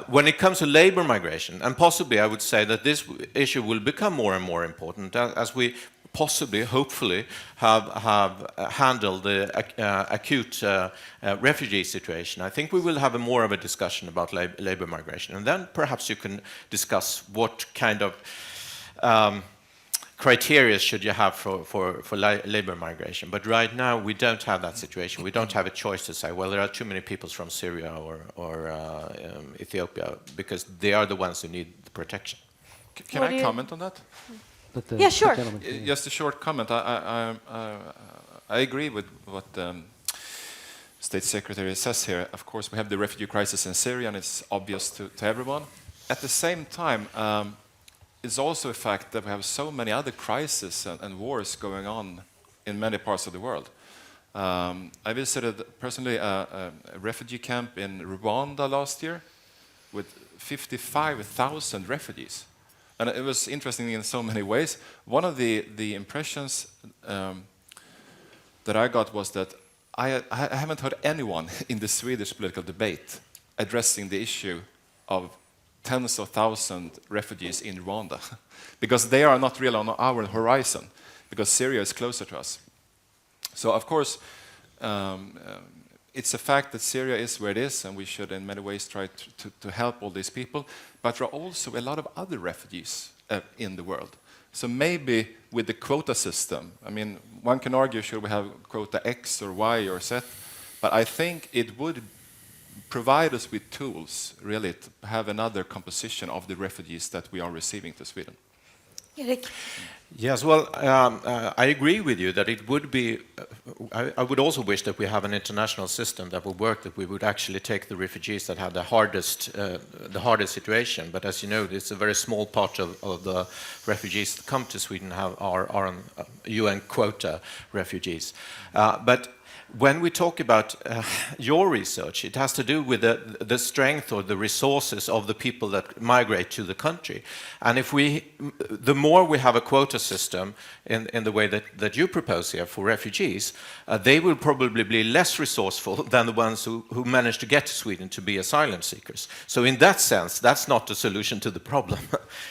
When it comes to labor migration, and possibly I would say that this issue will become more and more important as we possibly, hopefully, have handled the acute refugee situation. I think we will have more of a discussion about labor migration, and then perhaps you can discuss what kind of criteria should you have for labor migration? But right now we don't have that situation. We don't have a choice to say, well, there are too many people from Syria or Ethiopia, because they are the ones who need the protection. Can What do I you- comment on that? Yeah, sure. Just a short comment. I agree with what State Secretary says here. Of course, we have the refugee crisis in Syria, and it's obvious to everyone. At the same time, it's also a fact that we have so many other crises and wars going on in many parts of the world. I visited personally a refugee camp in Rwanda last year with 55,000 refugees. And it was interesting in so many ways. One of the impressions that I got was that I haven't heard anyone in the Swedish political debate addressing the issue of tens of thousands of refugees in Rwanda, because they are not really on our horizon, because Syria is closer to us. So of course, it's a fact that Syria is where it is, and we should in many ways try to help all these people, but there are also a lot of other refugees in the world. So maybe with the quota system, I mean, one can argue should we have quota X or Y or Z, but I think it would provide us with tools, really, to have another composition of the refugees that we are receiving to Sweden. Erik? Yes, well, I agree with you that it would be. I would also wish that we have an international system that would work, that we would actually take the refugees that have the hardest situation. But as you know, it's a very small part of the refugees that come to Sweden are on UN quota refugees. But when we talk about your research, it has to do with the strength or the resources of the people that migrate to the country. And if the more we have a quota system in the way that you propose here for refugees, they will probably be less resourceful than the ones who manage to get to Sweden to be asylum seekers. So in that sense, that's not the solution to the problem,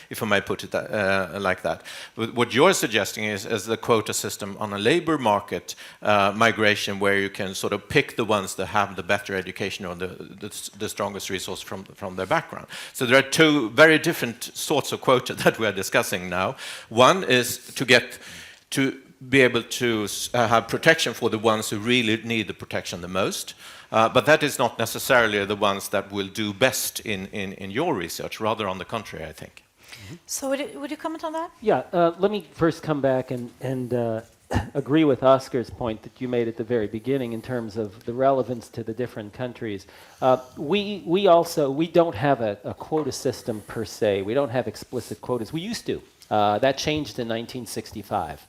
if I may put it like that. But what you're suggesting is the quota system on a labor market migration, where you can sort of pick the ones that have the better education or the strongest resource from their background. So there are two very different sorts of quota that we are discussing now. One is to be able to have protection for the ones who really need the protection the most, but that is not necessarily the ones that will do best in your research, rather on the contrary, I think. So would you comment on that? Yeah, let me first come back and agree with Oscar's point that you made at the very beginning in terms of the relevance to the different countries. We don't have a quota system per se. We don't have explicit quotas. We used to. That changed in 1965.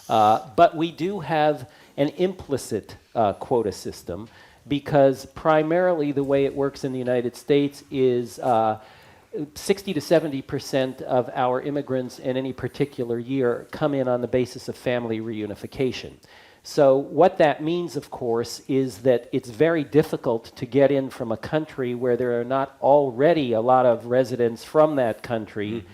But we do have an implicit quota system, because primarily the way it works in the United States is 60 to 70% of our immigrants in any particular year come in on the basis of family reunification. So what that means, of course, is that it's very difficult to get in from a country where there are not already a lot of residents from that country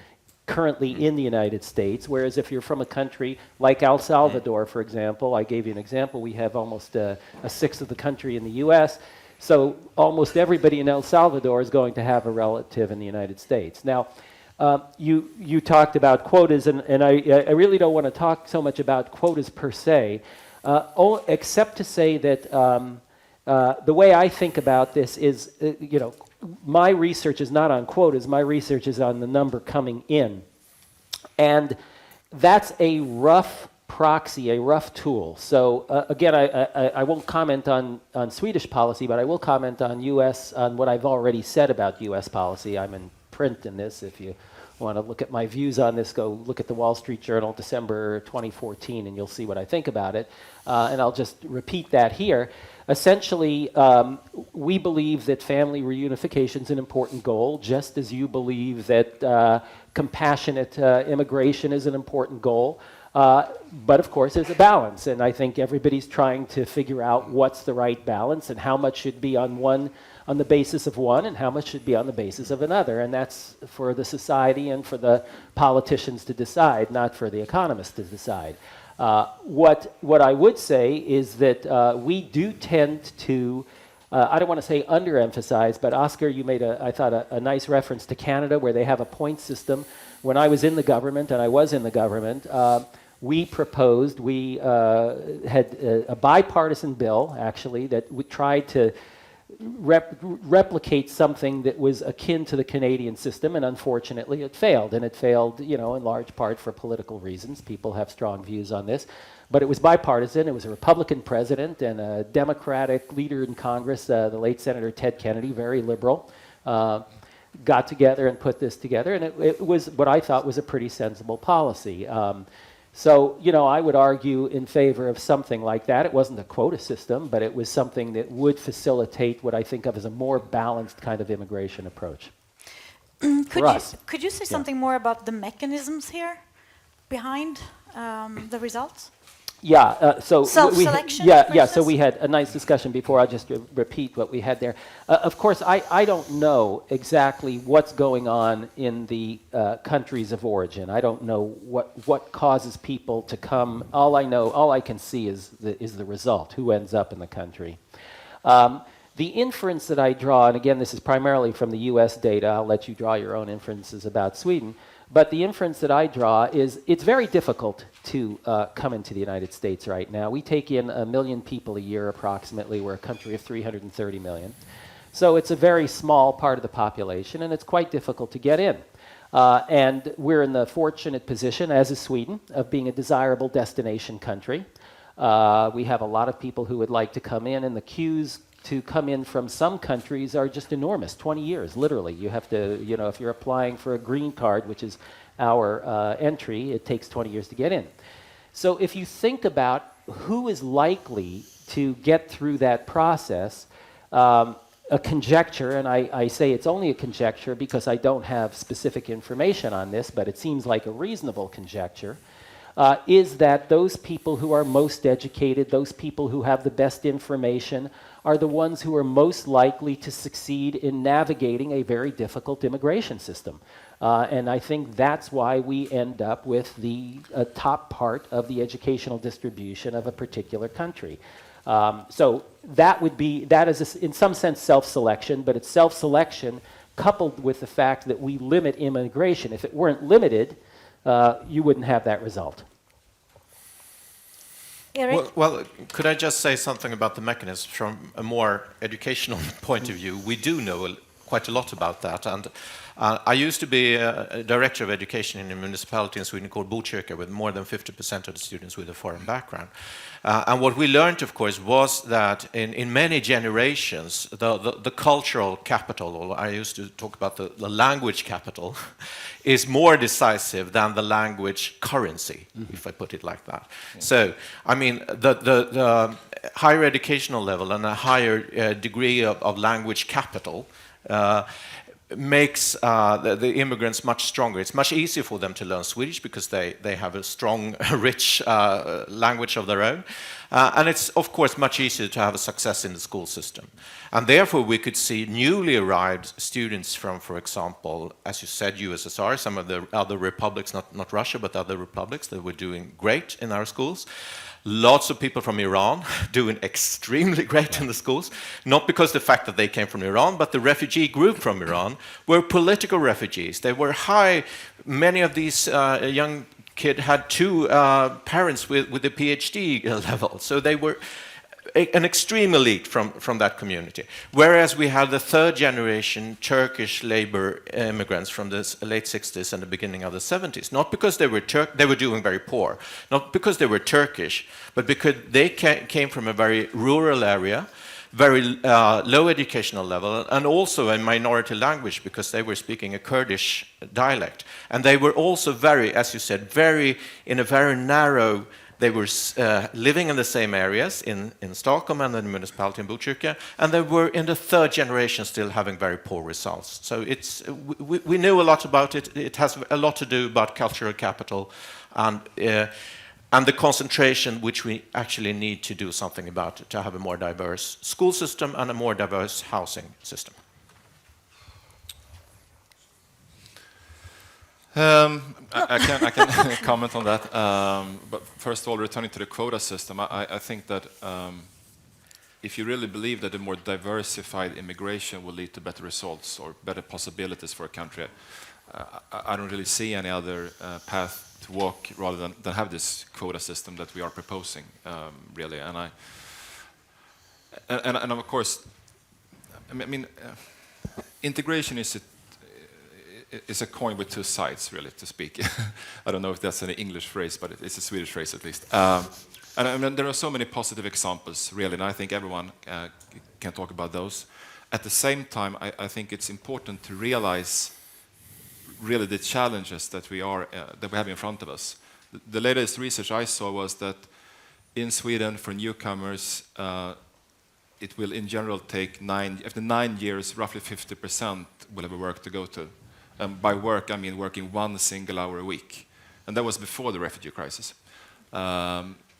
currently in the United States, whereas if you're from a country like El Salvador, for example, I gave you an example, we have almost a sixth of the country in the U.S., so almost everybody in El Salvador is going to have a relative in the United States. Now, you talked about quotas, and I really don't want to talk so much about quotas per se, except to say that the way I think about this is, my research is not on quotas, my research is on the number coming in. And that's a rough proxy, a rough tool. So again, I won't comment on Swedish policy, but I will comment on what I've already said about US policy. I'm in print in this. If you want to look at my views on this, go look at the Wall Street Journal, December 2014, and you'll see what I think about it. And I'll just repeat that here. Essentially, we believe that family reunification is an important goal, just as you believe that compassionate immigration is an important goal. But of course, there's a balance, and I think everybody's trying to figure out what's the right balance and how much should be on the basis of one and how much should be on the basis of another, and that's for the society and for the politicians to decide, not for the economists to decide. What I would say is that we do tend to, I don't want to say underemphasize, but Oscar, you made I thought a nice reference to Canada, where they have a point system. when I was in the government, and I was in the government, we proposed, we had a bipartisan bill, actually, that tried to replicate something that was akin to the Canadian system, and unfortunately it failed. And it failed, you know, in large part for political reasons. People have strong views on this. But it was bipartisan. It was a Republican president and a Democratic leader in Congress, the late Senator Ted Kennedy, very liberal, got together and put this together. And it was what I thought was a pretty sensible policy. So, you know, I would argue in favor of something like that. It wasn't a quota system, but it was something that would facilitate what I think of as a more balanced kind of immigration approach. Could you say something more about the mechanisms here behind the results? Yeah, so self-selection. So we had a nice discussion before. I'll just repeat what we had there. Of course, I don't know exactly what's going on in the countries of origin. I don't know what causes people to come. All I can see is the result, who ends up in the country. The inference that I draw, and again, this is primarily from the U.S. data. I'll let you draw your own inferences about Sweden. But the inference that I draw is it's very difficult to come into the United States right now. We take in 1 million people a year approximately. We're a country of 330 million. So it's a very small part of the population, and it's quite difficult to get in. And we're in the fortunate position, as is Sweden, of being a desirable destination country. We have a lot of people who would like to come in, and the queues to come in from some countries are just enormous, 20 years, literally. You have to, you know, if you're applying for a green card, which is our entry, it takes 20 years to get in. So if you think about who is likely to get through that process, a conjecture, and I say it's only a conjecture because I don't have specific information on this, but it seems like a reasonable conjecture, is that those people who are most educated, those people who have the best information, are the ones who are most likely to succeed in navigating a very difficult immigration system. And I think that's why we end up with the top part of the educational distribution of a particular country. So that is in some sense self-selection, but it's self-selection coupled with the fact that we limit immigration. If it weren't limited, you wouldn't have that result. Eric? Well, could I just say something about the mechanism from a more educational point of view? We do know quite a lot about that. And I used to be a director of education in a municipality in Sweden called Botkyrka, with more than 50% of the students with a foreign background. And what we learned, of course, was that in many generations, the cultural capital, or I used to talk about the language capital, is more decisive than the language currency, if I put it like that. Yeah. So, I mean, the higher educational level and a higher degree of language capital makes the immigrants much stronger. It's much easier for them to learn Swedish because they have a strong, rich language of their own. And it's, of course, much easier to have a success in the school system. And therefore, we could see newly arrived students from, for example, as you said, USSR, some of the other republics, not Russia, but other republics, that were doing great in our schools. Lots of people from Iran doing extremely great in the schools, not because the fact that they came from Iran, but the refugee group from Iran were political refugees. They were high. Many of these young kids had two parents with a PhD level, so they were an extreme elite from that community. Whereas we had the third generation Turkish labor immigrants from the late 60s and the beginning of the 70s, not because they were doing very poor, not because they were Turkish, but because they came from a very rural area, very low educational level, and also a minority language because they were speaking a Kurdish dialect. And they were also very, as you said, in a very narrow. They were living in the same areas in Stockholm and in the municipality in Botkyrka, and they were in the third generation still having very poor results. So we knew a lot about it. It has a lot to do about cultural capital and the concentration which we actually need to do something about to have a more diverse school system and a more diverse housing system. I can comment on that. But first of all, returning to the quota system, I think that if you really believe that a more diversified immigration will lead to better results or better possibilities for a country, I don't really see any other path to walk rather than have this quota system that we are proposing, really. And of course, I mean, integration is a coin with two sides, really, to speak. I don't know if that's an English phrase, but it's a Swedish phrase at least. And I mean, there are so many positive examples, really, and I think everyone can talk about those. At the same time, I think it's important to realize really the challenges that we have in front of us. The latest research I saw was that in Sweden, for newcomers, it will in general take after 9 years, roughly 50% will have a work to go to. By work, I mean working 1 single hour a week. And that was before the refugee crisis.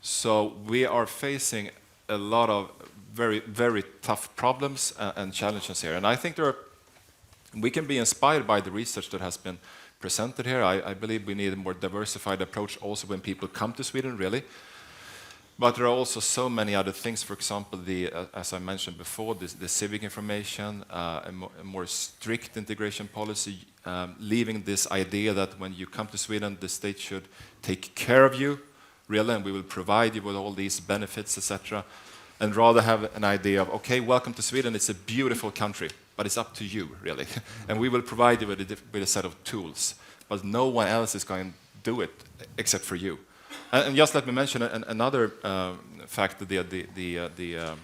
So we are facing a lot of very, very tough problems and challenges here. And I think we can be inspired by the research that has been presented here. I believe we need a more diversified approach also when people come to Sweden, really. But there are also so many other things. For example, as I mentioned before, the civic information, a more strict integration policy, leaving this idea that when you come to Sweden, the state should take care of you, really, and we will provide you with all these benefits, etc. And rather have an idea of, okay, welcome to Sweden, it's a beautiful country, but it's up to you, really. And we will provide you with a set of tools, but no one else is going to do it except for you. And just let me mention another fact, the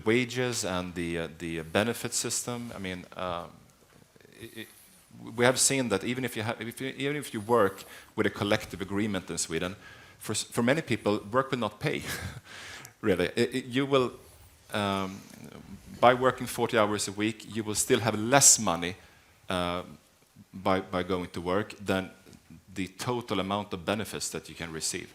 wages and the benefit system. I mean, we have seen that even if you work with a collective agreement in Sweden, for many people, work will not pay. Really, you will by working 40 hours a week, you will still have less money by going to work than the total amount of benefits that you can receive.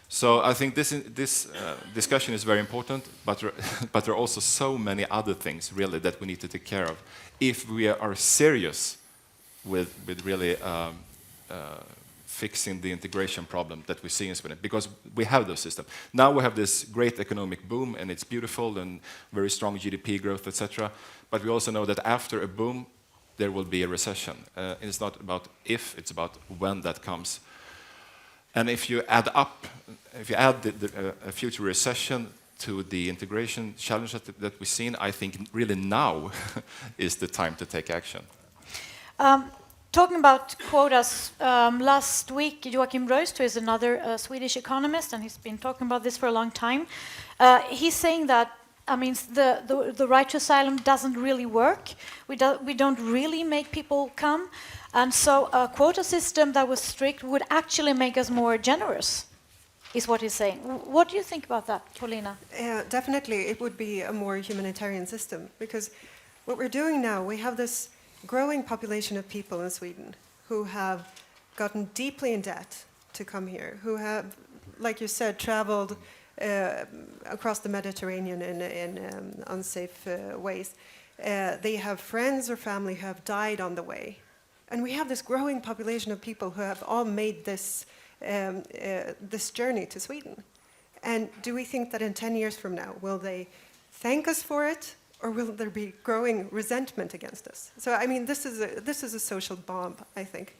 So I think this discussion is very important, but there are also so many other things, really, that we need to take care of if we are serious with really fixing the integration problem that we see in Sweden, because we have those systems. Now we have this great economic boom, and it's beautiful, and very strong GDP growth, etc. But we also know that after a boom, there will be a recession. It's not about if, it's about when that comes. And if you add a future recession to the integration challenge that we've seen, I think really now is the time to take action. Talking about quotas, last week Joachim Röst, who is another Swedish economist, and he's been talking about this for a long time, he's saying that the right to asylum doesn't really work. We don't really make people come, and so a quota system that was strict would actually make us more generous, is what he's saying. What do you think about that, Paulina? Definitely, it would be a more humanitarian system, because what we're doing now, we have this growing population of people in Sweden who have gotten deeply in debt to come here, who have, like you said, traveled across the Mediterranean in unsafe ways. They have friends or family who have died on the way. And we have this growing population of people who have all made this journey to Sweden. And do we think that in 10 years from now, will they thank us for it, or will there be growing resentment against us? So, I mean, this is a social bomb, I think,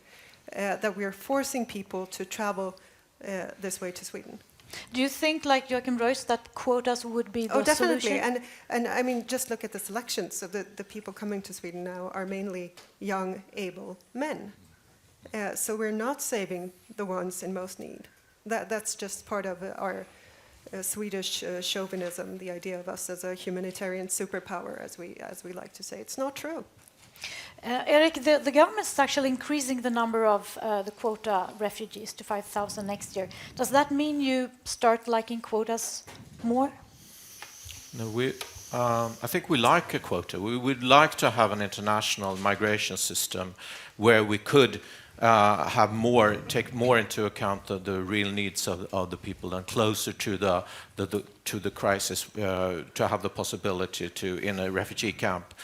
that we are forcing people to travel this way to Sweden. Do you think, like Joachim Röst, that quotas would be the definitely. solution? And I mean, just look at the selections. So the people coming to Sweden now are mainly young, able men. So we're not saving the ones in most need. That's just part of our Swedish chauvinism, the idea of us as a humanitarian superpower, as we like to say. It's not true. Eric, the government is actually increasing the number of the quota refugees to 5,000 next year. Does that mean you start liking quotas more? No, I think we like a quota. We would like to have an international migration system where we could take more into account the real needs of the people, and closer to the crisis, to have the possibility to, in a refugee camp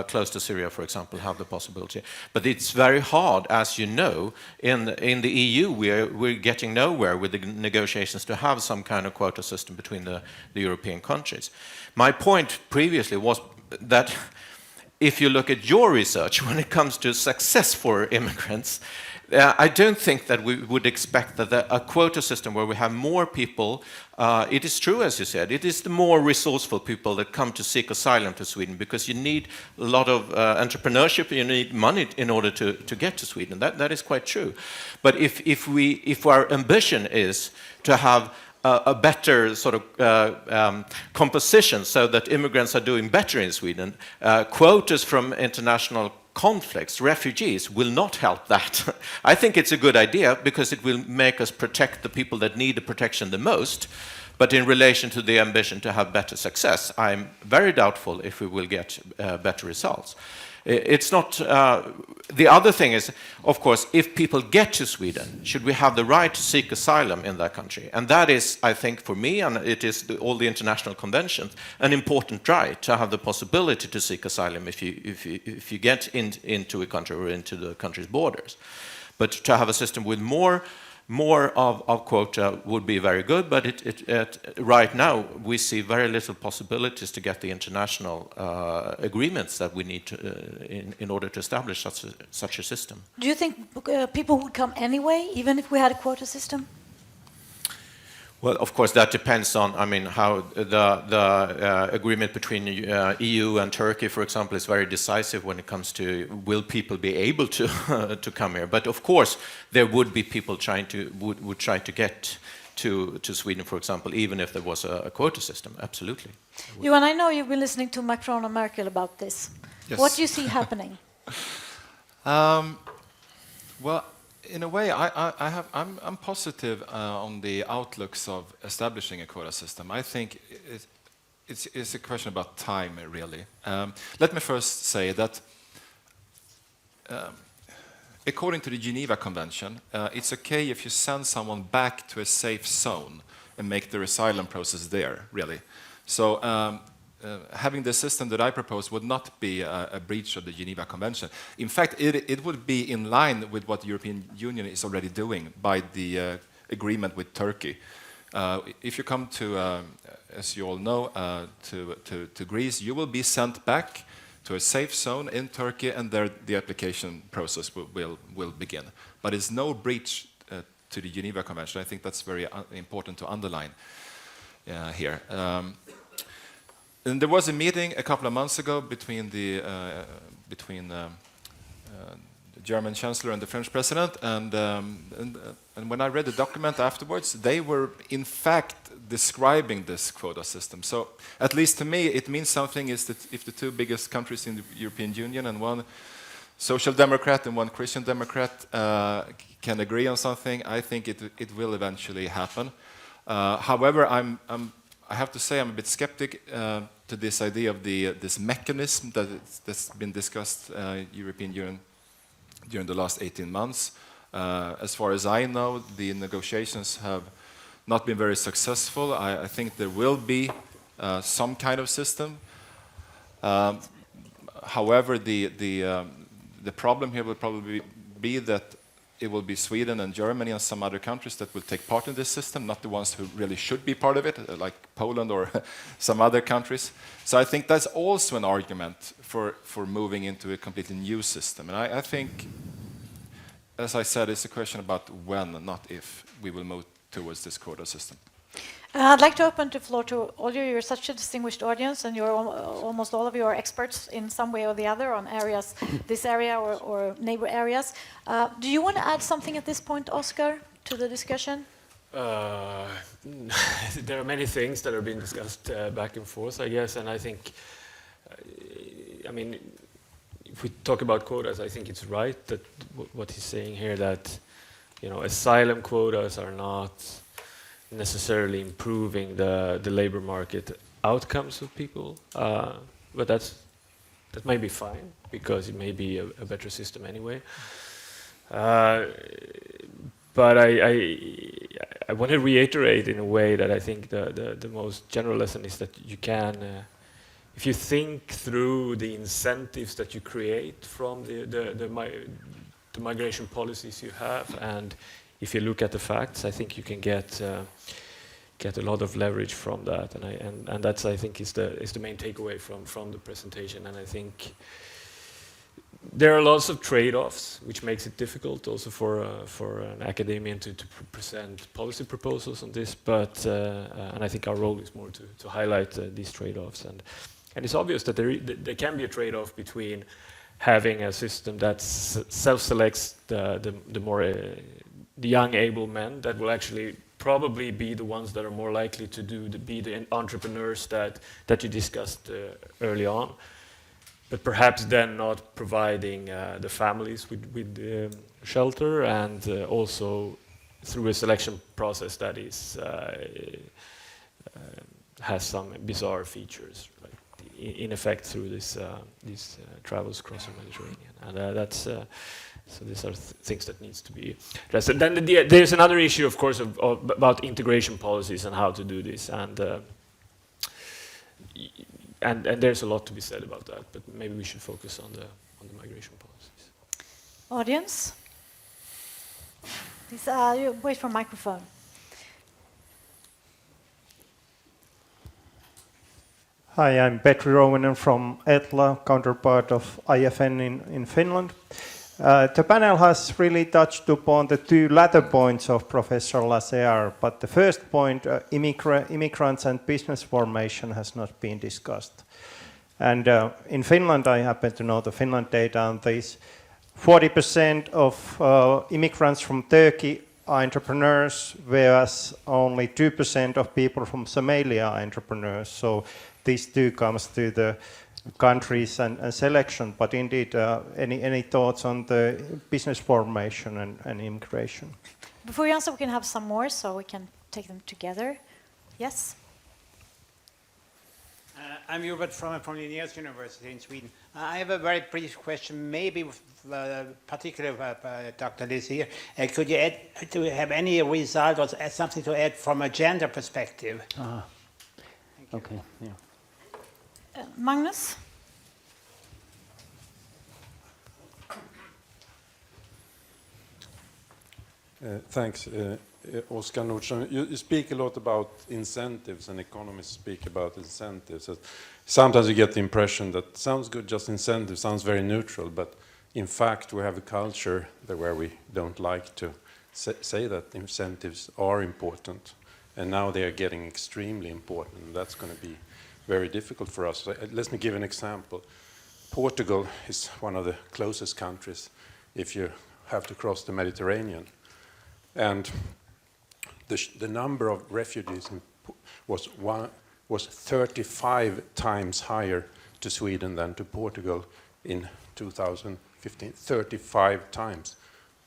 close to Syria, for example, have the possibility. But it's very hard, as you know, in the EU we're getting nowhere with the negotiations to have some kind of quota system between the European countries. My point previously was that if you look at your research when it comes to success for immigrants, I don't think that we would expect that a quota system where we have more people, it is true, as you said, it is the more resourceful people that come to seek asylum to Sweden, because you need a lot of entrepreneurship, you need money in order to get to Sweden. That is quite true. But if our ambition is to have a better sort of composition so that immigrants are doing better in Sweden, quotas from international conflicts, refugees, will not help that. I think it's a good idea because it will make us protect the people that need the protection the most. But in relation to the ambition to have better success, I'm very doubtful if we will get better results. It's not. The other thing is, of course, if people get to Sweden, should we have the right to seek asylum in that country? And that is, I think, for me, and it is all the international conventions, an important right to have the possibility to seek asylum if you get into a country or into the country's borders. But to have a system with more of quota would be very good, but right now we see very little possibilities to get the international agreements that we need to, in order to establish such a system. Do you think people would come anyway, even if we had a quota system? Well, of course, that depends on, I mean, how the agreement between EU and Turkey, for example, is very decisive when it comes to will people be able to to come here. But of course, there would be people would try to get to Sweden, for example, even if there was a quota system. Absolutely. Johan, I know you've been listening to Macron and Merkel about this. Yes. What do you see happening? Well, in a way, I'm positive on the outlooks of establishing a quota system. I think it's a question about time, really. Let me first say that according to the Geneva Convention, it's okay if you send someone back to a safe zone and make the asylum process there, really. So having the system that I propose would not be a breach of the Geneva Convention. In fact, it would be in line with what the European Union is already doing by the agreement with Turkey. If you come to, as you all know, to Greece, you will be sent back to a safe zone in Turkey, and there the application process will begin. But it's no breach to the Geneva Convention. I think that's very important to underline here. And there was a meeting a couple of months ago between the German Chancellor and the French President, and when I read the document afterwards, they were in fact describing this quota system. So, at least to me, it means something is that if the two biggest countries in the European Union and one Social Democrat and one Christian Democrat can agree on something, I think it will eventually happen. However, I have to say I'm a bit skeptic to this idea of this mechanism that's been discussed European Union during the last 18 months. As far as I know, the negotiations have not been very successful. I think there will be some kind of system. However, the problem here will probably be that it will be Sweden and Germany and some other countries that will take part in this system, not the ones who really should be part of it, like Poland or some other countries. So I think that's also an argument for moving into a completely new system. And I think, as I said, it's a question about when, not if, we will move towards this quota system. I'd like to open the floor to all you. You're such a distinguished audience, and you're almost all of you are experts in some way or the other on areas, this area or neighbor areas. Do you want to add something at this point, Oscar, to the discussion? There are many things that are being discussed back and forth, I guess, and I think, I mean, if we talk about quotas, I think it's right that what he's saying here, that, you know, asylum quotas are not necessarily improving the labor market outcomes of people, but that may be fine because it may be a better system anyway. But I want to reiterate in a way that I think the most general lesson is that you can, if you think through the incentives that you create from the migration policies you have, and if you look at the facts, I think you can get get a lot of leverage from that, and that's, I think, is the main takeaway from the presentation. And I think there are lots of trade-offs, which makes it difficult also for an academician to present policy proposals on this. But and I think our role is more to highlight these trade-offs. And it's obvious that there can be a trade-off between having a system that self-selects the young, able men that will actually probably be the ones that are more likely to be the entrepreneurs that you discussed early on, but perhaps then not providing the families with shelter, and also through a selection process that is has some bizarre features, like in effect through these travels across the Mediterranean, and that's. So these are things that needs to be addressed. And then there's another issue, of course, about integration policies and how to do this, and there's a lot to be said about that. But maybe we should focus on the migration policies. Audience, please you wait for microphone. Hi, I'm Petri Rovinen from ETLA, counterpart of IFN in Finland. The panel has really touched upon the two latter points of Professor Lazear, but the first point, immigrants and business formation, has not been discussed. And in Finland, I happen to know the Finland data on this. 40% of immigrants from Turkey are entrepreneurs, whereas only 2% of people from Somalia are entrepreneurs. So these two comes to the countries and selection, but indeed, any thoughts on the business formation and immigration? Before you answer, we can have some more, so we can take them together. Yes? I'm Hubert from the Linnaeus University in Sweden. I have a very brief question, maybe particularly Dr. Lazear. Could you add, do you have any result or something to add from a gender perspective? Okay, yeah. Magnus? Thanks. Oskar Nordström, you speak a lot about incentives, and economists speak about incentives. Sometimes you get the impression that sounds good, just incentives, sounds very neutral, but in fact we have a culture where we don't like to say that incentives are important, and now they are getting extremely important, and that's going to be very difficult for us. Let me give an example. Portugal is one of the closest countries if you have to cross the Mediterranean. And the number of refugees was 35 times higher to Sweden than to Portugal in 2015. 35 times.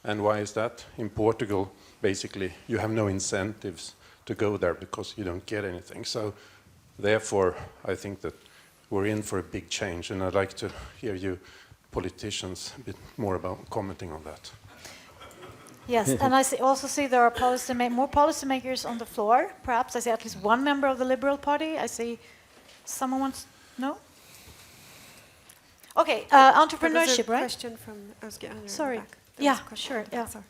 And why is that? In Portugal, basically, you have no incentives to go there because you don't get anything. So therefore, I think that we're in for a big change, and I'd like to hear you politicians a bit more about commenting on that. Yes, and I also see there are more policymakers on the floor. Perhaps I see at least one member of the Liberal Party. I see someone wants... No? Okay, entrepreneurship, right? Question from Özge. Sorry. Yeah, sure. Yeah. Sorry.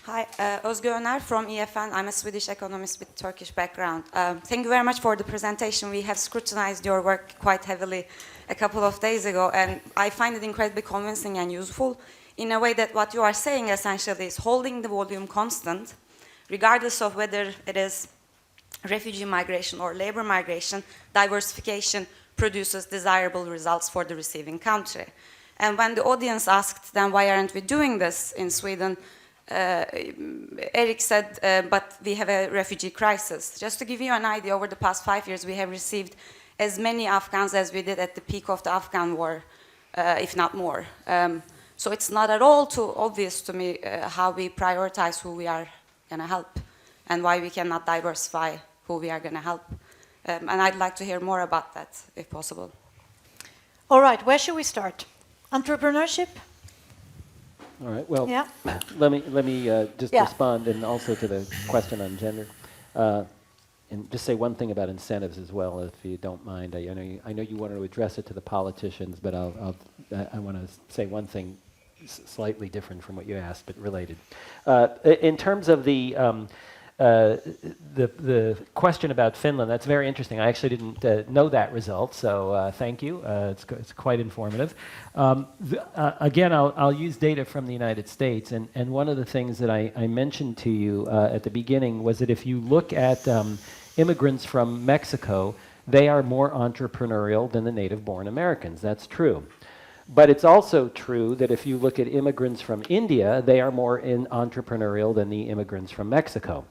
Hi, Özge Öner from EFN. I'm a Swedish economist with Turkish background. Thank you very much for the presentation. We have scrutinized your work quite heavily a couple of days ago, and I find it incredibly convincing and useful in a way that what you are saying essentially is holding the volume constant, regardless of whether it is refugee migration or labor migration, diversification produces desirable results for the receiving country. And when the audience asked then why aren't we doing this in Sweden, Eric said, but we have a refugee crisis. Just to give you an idea, over the past 5 years, we have received as many Afghans as we did at the peak of the Afghan war, if not more. So it's not at all too obvious to me how we prioritize who we are going to help and why we cannot diversify who we are going to help. And I'd like to hear more about that, if possible. All right, where should we start? Entrepreneurship? All right. Well, Yeah. let me just Yeah. respond, and also to the question on gender, and just say one thing about incentives as well, if you don't mind. I know you wanted to address it to the politicians, but I want to say one thing slightly different from what you asked, but related. In terms of the question about Finland, that's very interesting. I actually didn't know that result, so thank you. It's quite informative. Again, I'll use data from the United States, and one of the things that I mentioned to you at the beginning was that if you look at immigrants from Mexico, they are more entrepreneurial than the native-born Americans. That's true. But it's also true that if you look at immigrants from India, they are more entrepreneurial than the immigrants from Mexico.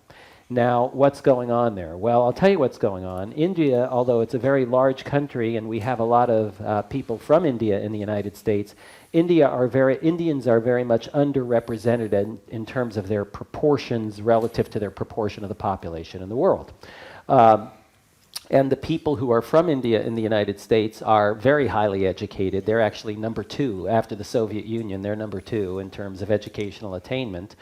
Now, what's going on there? Well, I'll tell you what's going on. India, although it's a very large country and we have a lot of people from India in the United States, Indians are very much underrepresented in terms of their proportions relative to their proportion of the population in the world. And the people who are from India in the United States are very highly educated. They're actually number 2 after the Soviet Union. They're number 2 in terms of educational attainment.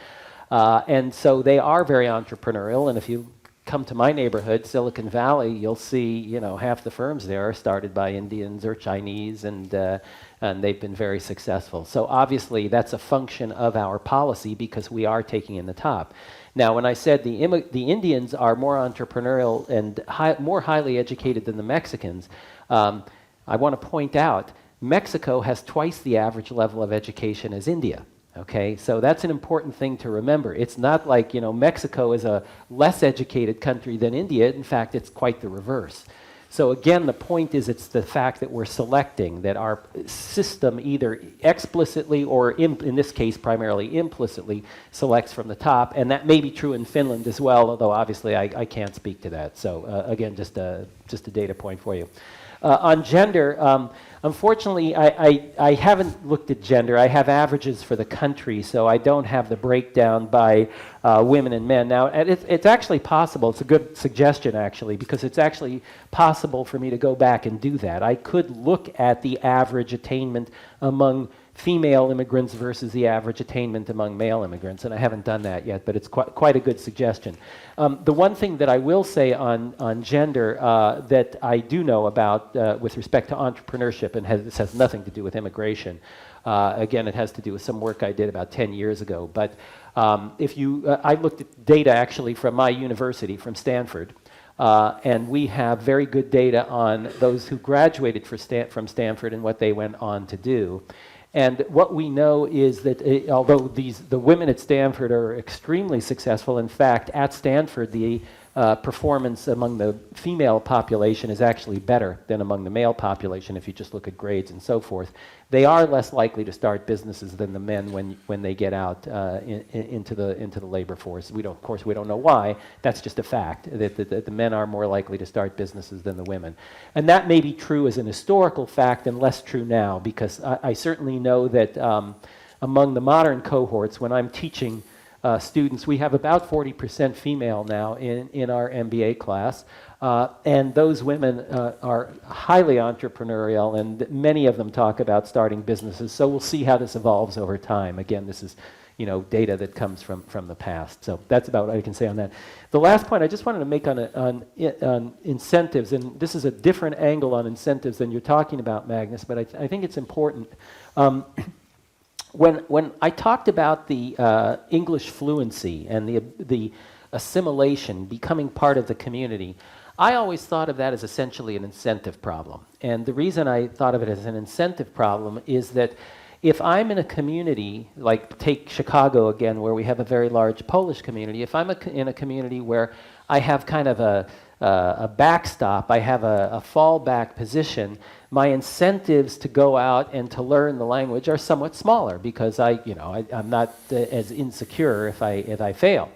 And so they are very entrepreneurial. And if you come to my neighborhood, Silicon Valley, you'll see, half the firms there are started by Indians or Chinese, and they've been very successful. So obviously that's a function of our policy because we are taking in the top. Now, when I said the Indians are more entrepreneurial and more highly educated than the Mexicans, I want to point out Mexico has twice the average level of education as India. Okay, so that's an important thing to remember. It's not like, Mexico is a less educated country than India. In fact, it's quite the reverse. So again, the point is it's the fact that we're selecting, that our system either explicitly or in this case primarily implicitly selects from the top, and that may be true in Finland as well, although obviously I can't speak to that. So again, just a data point for you. On gender, unfortunately, I haven't looked at gender. I have averages for the country, so I don't have the breakdown by women and men. Now, it's actually possible. It's a good suggestion, actually, because it's actually possible for me to go back and do that. I could look at the average attainment among female immigrants versus the average attainment among male immigrants, and I haven't done that yet, but it's quite a good suggestion. The one thing that I will say on gender that I do know about with respect to entrepreneurship, and this has nothing to do with immigration, again, it has to do with some work I did about 10 years ago, but I looked at data actually from my university, from Stanford, and we have very good data on those who graduated from Stanford and what they went on to do. And what we know is that although the women at Stanford are extremely successful, in fact, at Stanford, the performance among the female population is actually better than among the male population if you just look at grades and so forth. They are less likely to start businesses than the men when they get out into the labor force. Of course, we don't know why. That's just a fact, that the men are more likely to start businesses than the women. And that may be true as an historical fact and less true now, because I certainly know that among the modern cohorts, when I'm teaching students, we have about 40% female now in our MBA class, and those women are highly entrepreneurial, and many of them talk about starting businesses. So we'll see how this evolves over time. Again, this is data that comes from the past. So that's about what I can say on that. The last point I just wanted to make on incentives, and this is a different angle on incentives than you're talking about, Magnus, but I think it's important. When I talked about the English fluency and the assimilation, becoming part of the community, I always thought of that as essentially an incentive problem. And the reason I thought of it as an incentive problem is that if I'm in a community, like take Chicago again, where we have a very large Polish community, if I'm in a community where I have kind of a backstop, I have a fallback position, my incentives to go out and to learn the language are somewhat smaller because I'm not as insecure if I fail.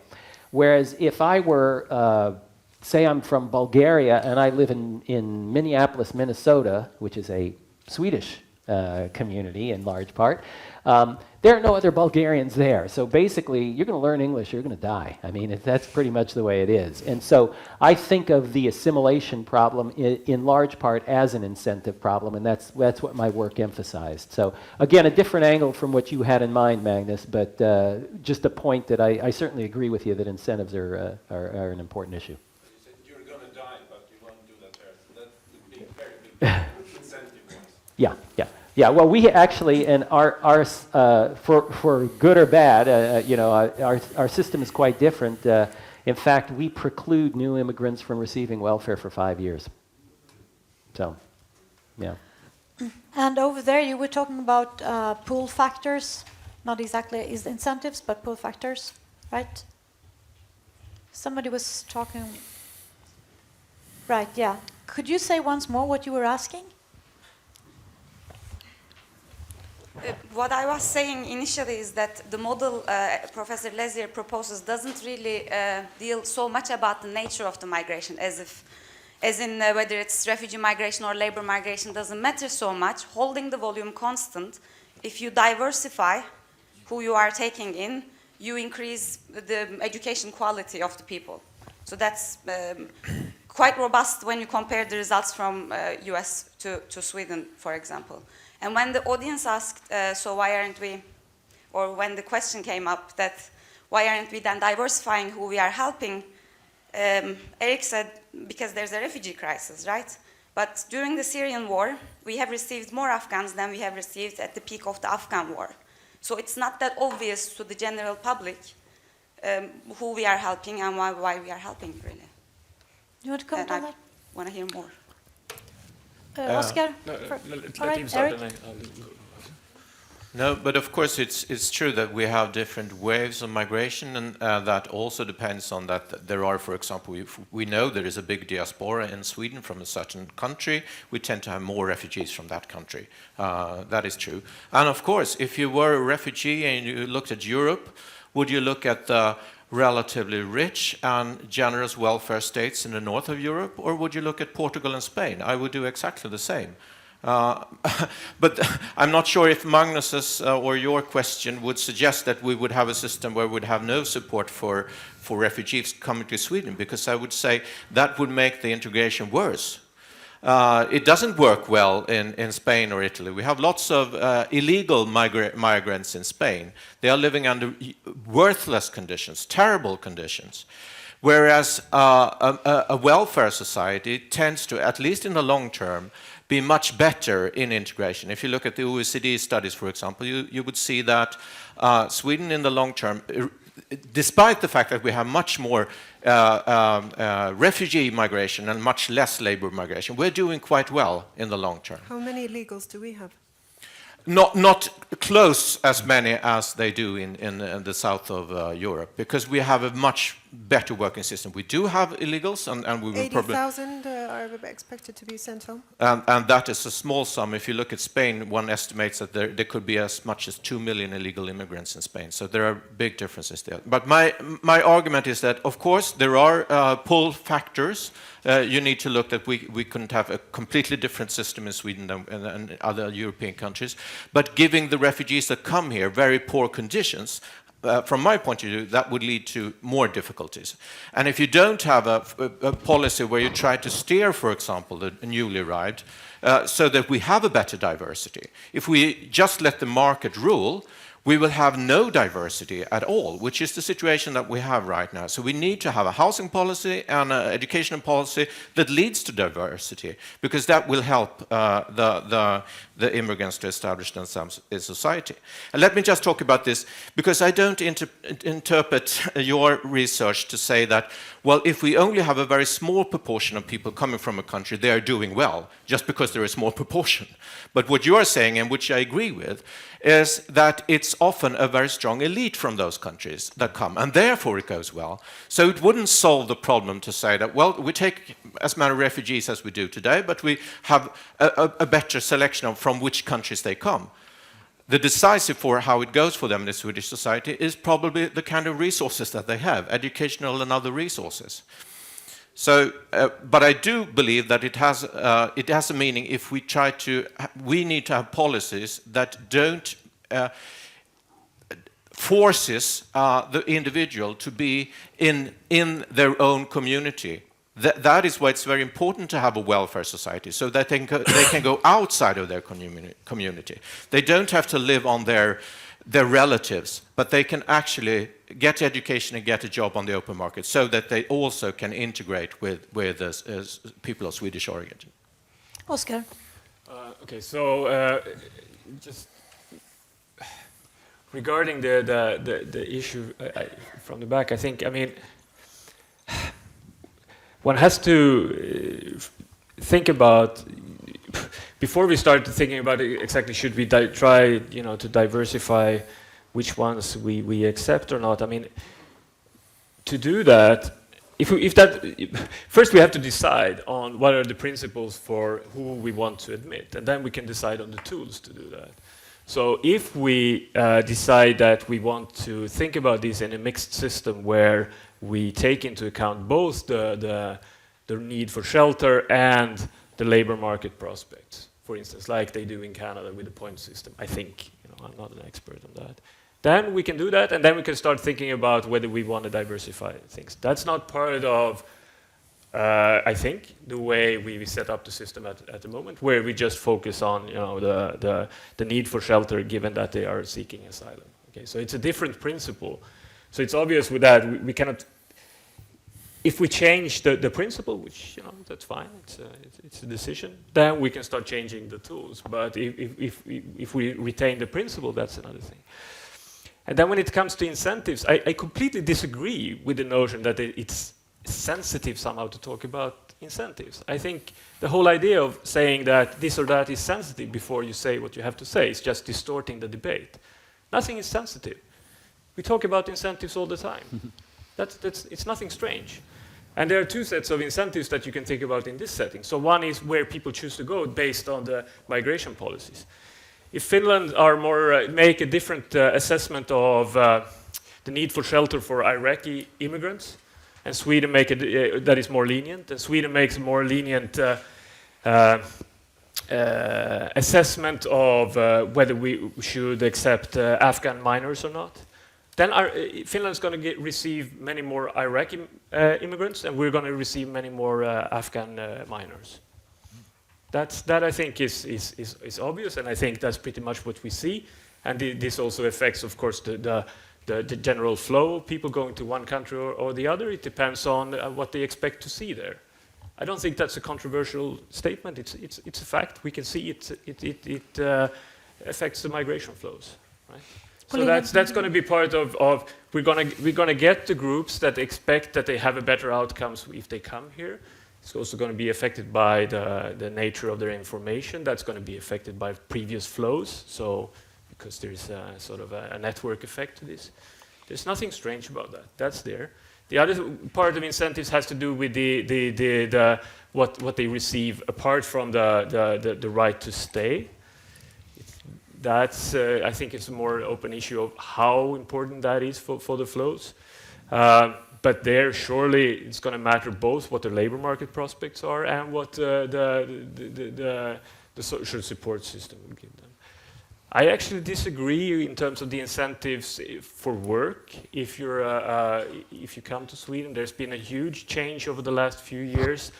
Whereas if I were, say I'm from Bulgaria and I live in Minneapolis, Minnesota, which is a Swedish community in large part, there are no other Bulgarians there. So basically, you're going to learn English, you're going to die. I mean, that's pretty much the way it is. And so I think of the assimilation problem in large part as an incentive problem, and that's what my work emphasized. So again, a different angle from what you had in mind, Magnus, but just a point that I certainly agree with you that incentives are an important issue. You said you're going to die, but you won't do that there. So that's the very big incentive. Yeah. Yeah, well, we actually, and our for good or bad, you know, our system is quite different. In fact, we preclude new immigrants from receiving welfare for 5 years. So, yeah. And over there, you were talking about pull factors, not exactly is incentives, but pull factors, right? Somebody was talking. Right, yeah. Could you say once more what you were asking? What I was saying initially is that the model Professor Lazear proposes doesn't really deal so much about the nature of the migration, as in whether it's refugee migration or labor migration doesn't matter so much. Holding the volume constant, if you diversify who you are taking in, you increase the education quality of the people. So that's quite robust when you compare the results from US to Sweden, for example. And when the audience asked, so why aren't we, or when the question came up that why aren't we then diversifying who we are helping, Eric said, because there's a refugee crisis, right? But during the Syrian war, we have received more Afghans than we have received at the peak of the Afghan war. So it's not that obvious to the general public who we are helping and why we are helping, really. You want to comment on that? I want to hear more. Oscar? All right, Eric? No, but of course it's true that we have different waves of migration, and that also depends on that there are, for example, if we know there is a big diaspora in Sweden from a certain country, we tend to have more refugees from that country. That is true. And of course, if you were a refugee and you looked at Europe, would you look at the relatively rich and generous welfare states in the north of Europe, or would you look at Portugal and Spain? I would do exactly the same. But I'm not sure if Magnus's or your question would suggest that we would have a system where we would have no support for refugees coming to Sweden, because I would say that would make the integration worse. It doesn't work well in Spain or Italy. We have lots of illegal migrants in Spain. They are living under worthless conditions, terrible conditions. Whereas a welfare society tends to, at least in the long term, be much better in integration. If you look at the OECD studies, for example, you would see that Sweden in the long term, despite the fact that we have much more refugee migration and much less labor migration, we're doing quite well in the long term. How many illegals do we have? Not close as many as they do in the south of Europe, because we have a much better working system. We do have illegals, and we will probably... 80,000 are expected to be sent home? And that is a small sum. If you look at Spain, one estimates that there could be as much as 2 million illegal immigrants in Spain. So there are big differences there. But my argument is that, of course, there are pull factors. You need to look that we couldn't have a completely different system in Sweden than in other European countries. But giving the refugees that come here very poor conditions, from my point of view, that would lead to more difficulties. And if you don't have a policy where you try to steer, for example, the newly arrived, so that we have a better diversity, if we just let the market rule, we will have no diversity at all, which is the situation that we have right now. So we need to have a housing policy and an educational policy that leads to diversity, because that will help the immigrants to establish themselves in society. And let me just talk about this, because I don't interpret your research to say that, well, if we only have a very small proportion of people coming from a country, they are doing well, just because there is a small proportion. But what you are saying, and which I agree with, is that it's often a very strong elite from those countries that come, and therefore it goes well. So it wouldn't solve the problem to say that, well, we take as many refugees as we do today, but we have a better selection of from which countries they come. The decisive for how it goes for them in the Swedish society is probably the kind of resources that they have, educational and other resources. So, but I do believe that it has a meaning if we need to have policies that don't forces the individual to be in their own community. That is why it's very important to have a welfare society, so that they can go outside of their community. They don't have to live on their relatives, but they can actually get education and get a job on the open market, so that they also can integrate with people of Swedish origin. Oscar? Okay, so just regarding the issue from the back, I think, I mean, one has to think about, before we start thinking about exactly should we try, to diversify which ones we accept or not. I mean, to do that, first we have to decide on what are the principles for who we want to admit, and then we can decide on the tools to do that. So if we decide that we want to think about this in a mixed system where we take into account both the need for shelter and the labor market prospects, for instance, like they do in Canada with the point system, I think, I'm not an expert on that. Then we can do that, and then we can start thinking about whether we want to diversify things. That's not part of, I think, the way we set up the system at the moment, where we just focus on, the need for shelter given that they are seeking asylum. Okay, so it's a different principle. So it's obvious with that we cannot. If we change the principle, which that's fine, it's a decision, then we can start changing the tools. But if we retain the principle, that's another thing. And then when it comes to incentives, I completely disagree with the notion that it's sensitive somehow to talk about incentives. I think the whole idea of saying that this or that is sensitive before you say what you have to say is just distorting the debate. Nothing is sensitive. We talk about incentives all the time. It's nothing strange. And there are two sets of incentives that you can think about in this setting. So one is where people choose to go based on the migration policies. If Finland are make a different assessment of the need for shelter for Iraqi immigrants, and Sweden make that is more lenient, and Sweden makes a more lenient assessment of whether we should accept Afghan minors or not, then Finland's going to receive many more Iraqi immigrants, and we're going to receive many more Afghan minors. That I think is obvious, and I think that's pretty much what we see. And this also affects, of course, the general flow of people going to one country or the other. It depends on what they expect to see there. I don't think that's a controversial statement. It's a fact. We can see it affects the migration flows, right? So that's going to be part of we're going to get the groups that expect that they have a better outcomes if they come here. It's also going to be affected by the nature of their information. That's going to be affected by previous flows. So because there's sort of a network effect to this. There's nothing strange about that. That's there. The other part of incentives has to do with what they receive apart from the right to stay. That's I think it's a more open issue of how important that is for the flows. But there, surely, it's going to matter both what the labor market prospects are and what the social support system will give them. I actually disagree in terms of the incentives for work. If you come to Sweden, there's been a huge change over the last few years,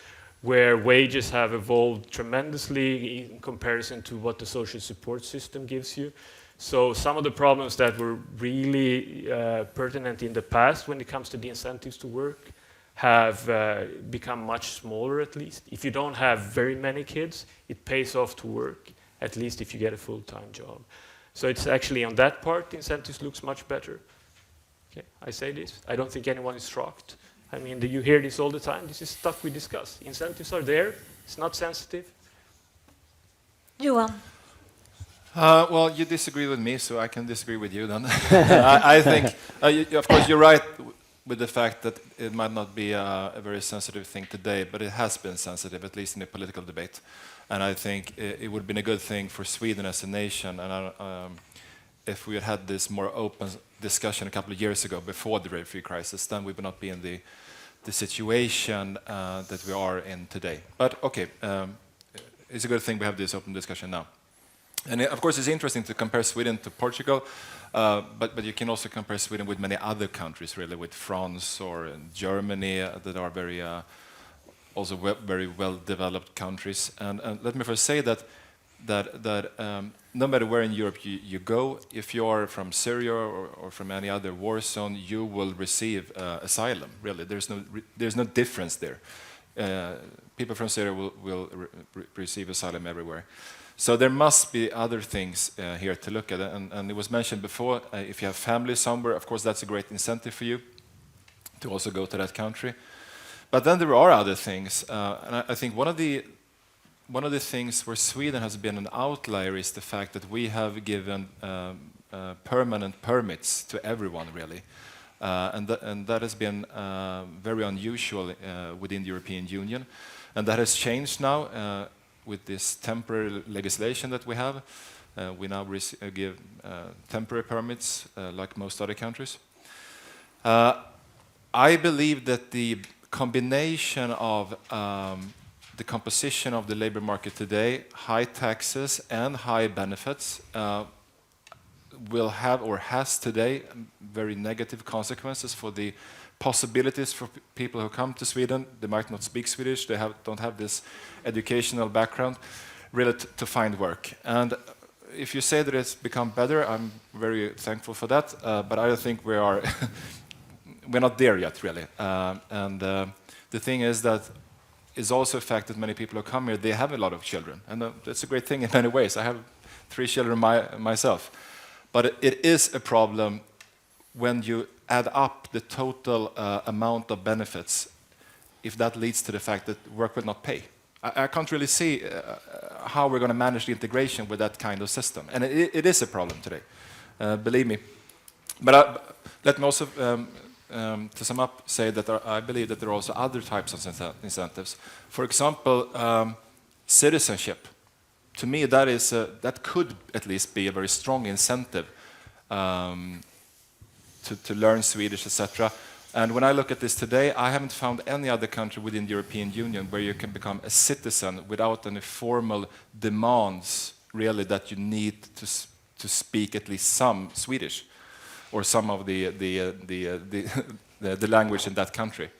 where wages have evolved tremendously in comparison to what the social support system gives you. So some of the problems that were really pertinent in the past when it comes to the incentives to work have become much smaller, at least. If you don't have very many kids, it pays off to work, at least if you get a full-time job. So it's actually on that part, incentives looks much better. Okay, I say this. I don't think anyone is shocked. I mean, you hear this all the time. This is stuff we discuss. Incentives are there. It's not sensitive. Johan. Well, you disagree with me, so I can disagree with you then. I think, of course, you're right with the fact that it might not be a very sensitive thing today, but it has been sensitive, at least in the political debate. And I think it would have been a good thing for Sweden as a nation, and if we had this more open discussion a couple of years ago, before the refugee crisis, then we would not be in the situation that we are in today. But okay, it's a good thing we have this open discussion now. And of course, it's interesting to compare Sweden to Portugal, but you can also compare Sweden with many other countries, really, with France or Germany, that are very also very well-developed countries. And let me first say that no matter where in Europe you go, if you are from Syria or from any other war zone, you will receive asylum. Really, there's no difference there. People from Syria will receive asylum everywhere. So there must be other things here to look at. And it was mentioned before, if you have family somewhere, of course that's a great incentive for you to also go to that country. But then there are other things. And I think one of the things where Sweden has been an outlier is the fact that we have given permanent permits to everyone, really. And that has been very unusual within the European Union. And that has changed now with this temporary legislation that we have. We now give temporary permits like most other countries. I believe that the combination of the composition of the labor market today, high taxes and high benefits, will have or has today very negative consequences for the possibilities for people who come to Sweden. They might not speak Swedish, they don't have this educational background, really to find work. And if you say that it's become better, I'm very thankful for that, but I don't think we're not there yet, really. The thing is that it's also a fact that many people who come here, they have a lot of children, and that's a great thing in many ways. I have 3 children myself. But it is a problem when you add up the total amount of benefits, if that leads to the fact that work will not pay. I can't really see how we're going to manage the integration with that kind of system. And it is a problem today, believe me. But let me also, to sum up, say that I believe that there are also other types of incentives. For example, citizenship. To me, that could at least be a very strong incentive to learn Swedish, etc. And when I look at this today, I haven't found any other country within the European Union where you can become a citizen without any formal demands, really, that you need to speak at least some Swedish or some of the language in that country.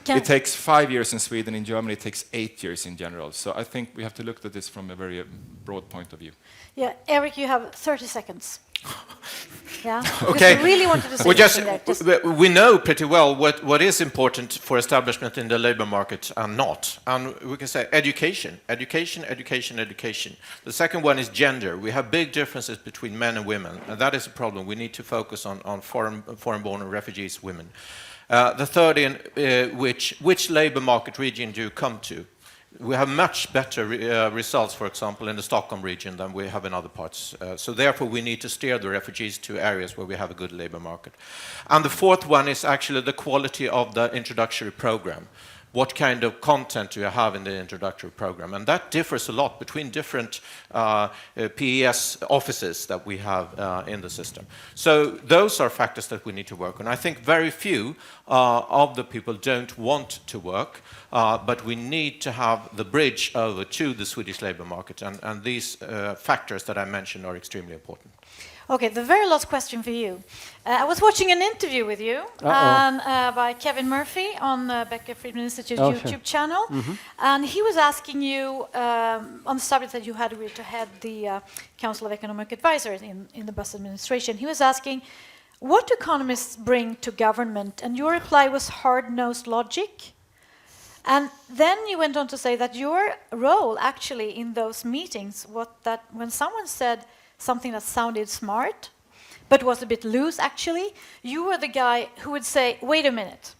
It takes 5 years in Sweden. In Germany, it takes 8 years in general. So I think we have to look at this from a very broad point of view. Yeah, Eric, you have 30 seconds. Yeah. Okay. I really wanted to say something there. We know pretty well what is important for establishment in the labor market and not. And we can say education. The second one is gender. We have big differences between men and women, and that is a problem. We need to focus on foreign-born and refugees women. The third, which labor market region do you come to? We have much better results, for example, in the Stockholm region than we have in other parts. So therefore, we need to steer the refugees to areas where we have a good labor market. And the fourth one is actually the quality of the introductory program. What kind of content do you have in the introductory program? And that differs a lot between different PES offices that we have in the system. So those are factors that we need to work on. I think very few of the people don't want to work, but we need to have the bridge over to the Swedish labor market. And these factors that I mentioned are extremely important. Okay, the very last question for you. I was watching an interview with you by Kevin Murphy on the Becker Friedman Institute YouTube channel. And he was asking you on the subject that you had to head the Council of Economic Advisors in the Bus administration. He was asking, what do economists bring to government? And your reply was hard-nosed logic. And then you went on to say that your role actually in those meetings was that when someone said something that sounded smart, but was a bit loose actually, you were the guy who would say, wait a minute.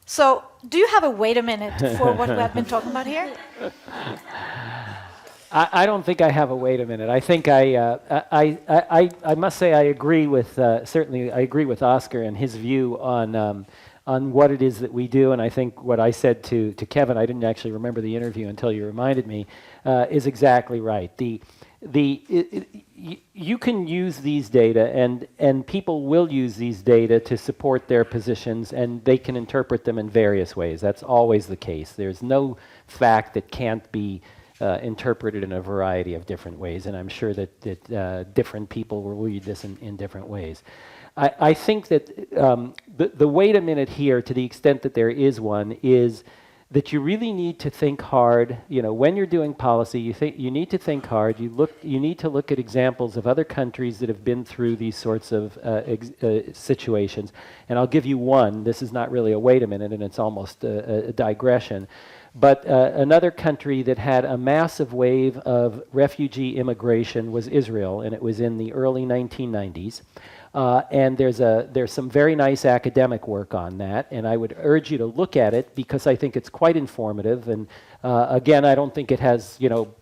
So, do you have a wait a minute for what we have been talking about here? I don't think I have a wait a minute. I think I must say I agree with, certainly I agree with Oscar and his view on what it is that we do, and I think what I said to Kevin, I didn't actually remember the interview until you reminded me, is exactly right. You can use these data, and people will use these data to support their positions, and they can interpret them in various ways. That's always the case. There's no fact that can't be interpreted in a variety of different ways, and I'm sure that different people will read this in different ways. I think that the wait a minute here, to the extent that there is one, is that you really need to think hard. You know, when you're doing policy, you need to think hard. You need to look at examples of other countries that have been through these sorts of situations. And I'll give you one. This is not really a wait a minute, and it's almost a digression. But another country that had a massive wave of refugee immigration was Israel, and it was in the early 1990s. And there's some very nice academic work on that, and I would urge you to look at it because I think it's quite informative. And again, I don't think it has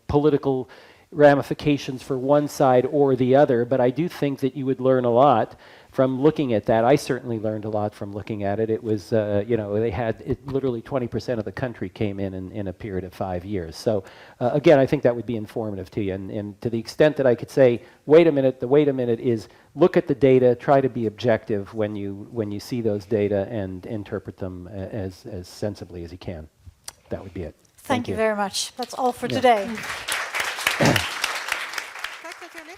political ramifications for one side or the other, but I do think that you would learn a lot from looking at that. I certainly learned a lot from looking at it. It was, they had literally 20% of the country came in a period of 5 years. So again, I think that would be informative to you. And to the extent that I could say, wait a minute, the wait a minute is look at the data, try to be objective when you see those data and interpret them as sensibly as you can. That would be it. Thank you very much. That's all for today. Tack, Lazear.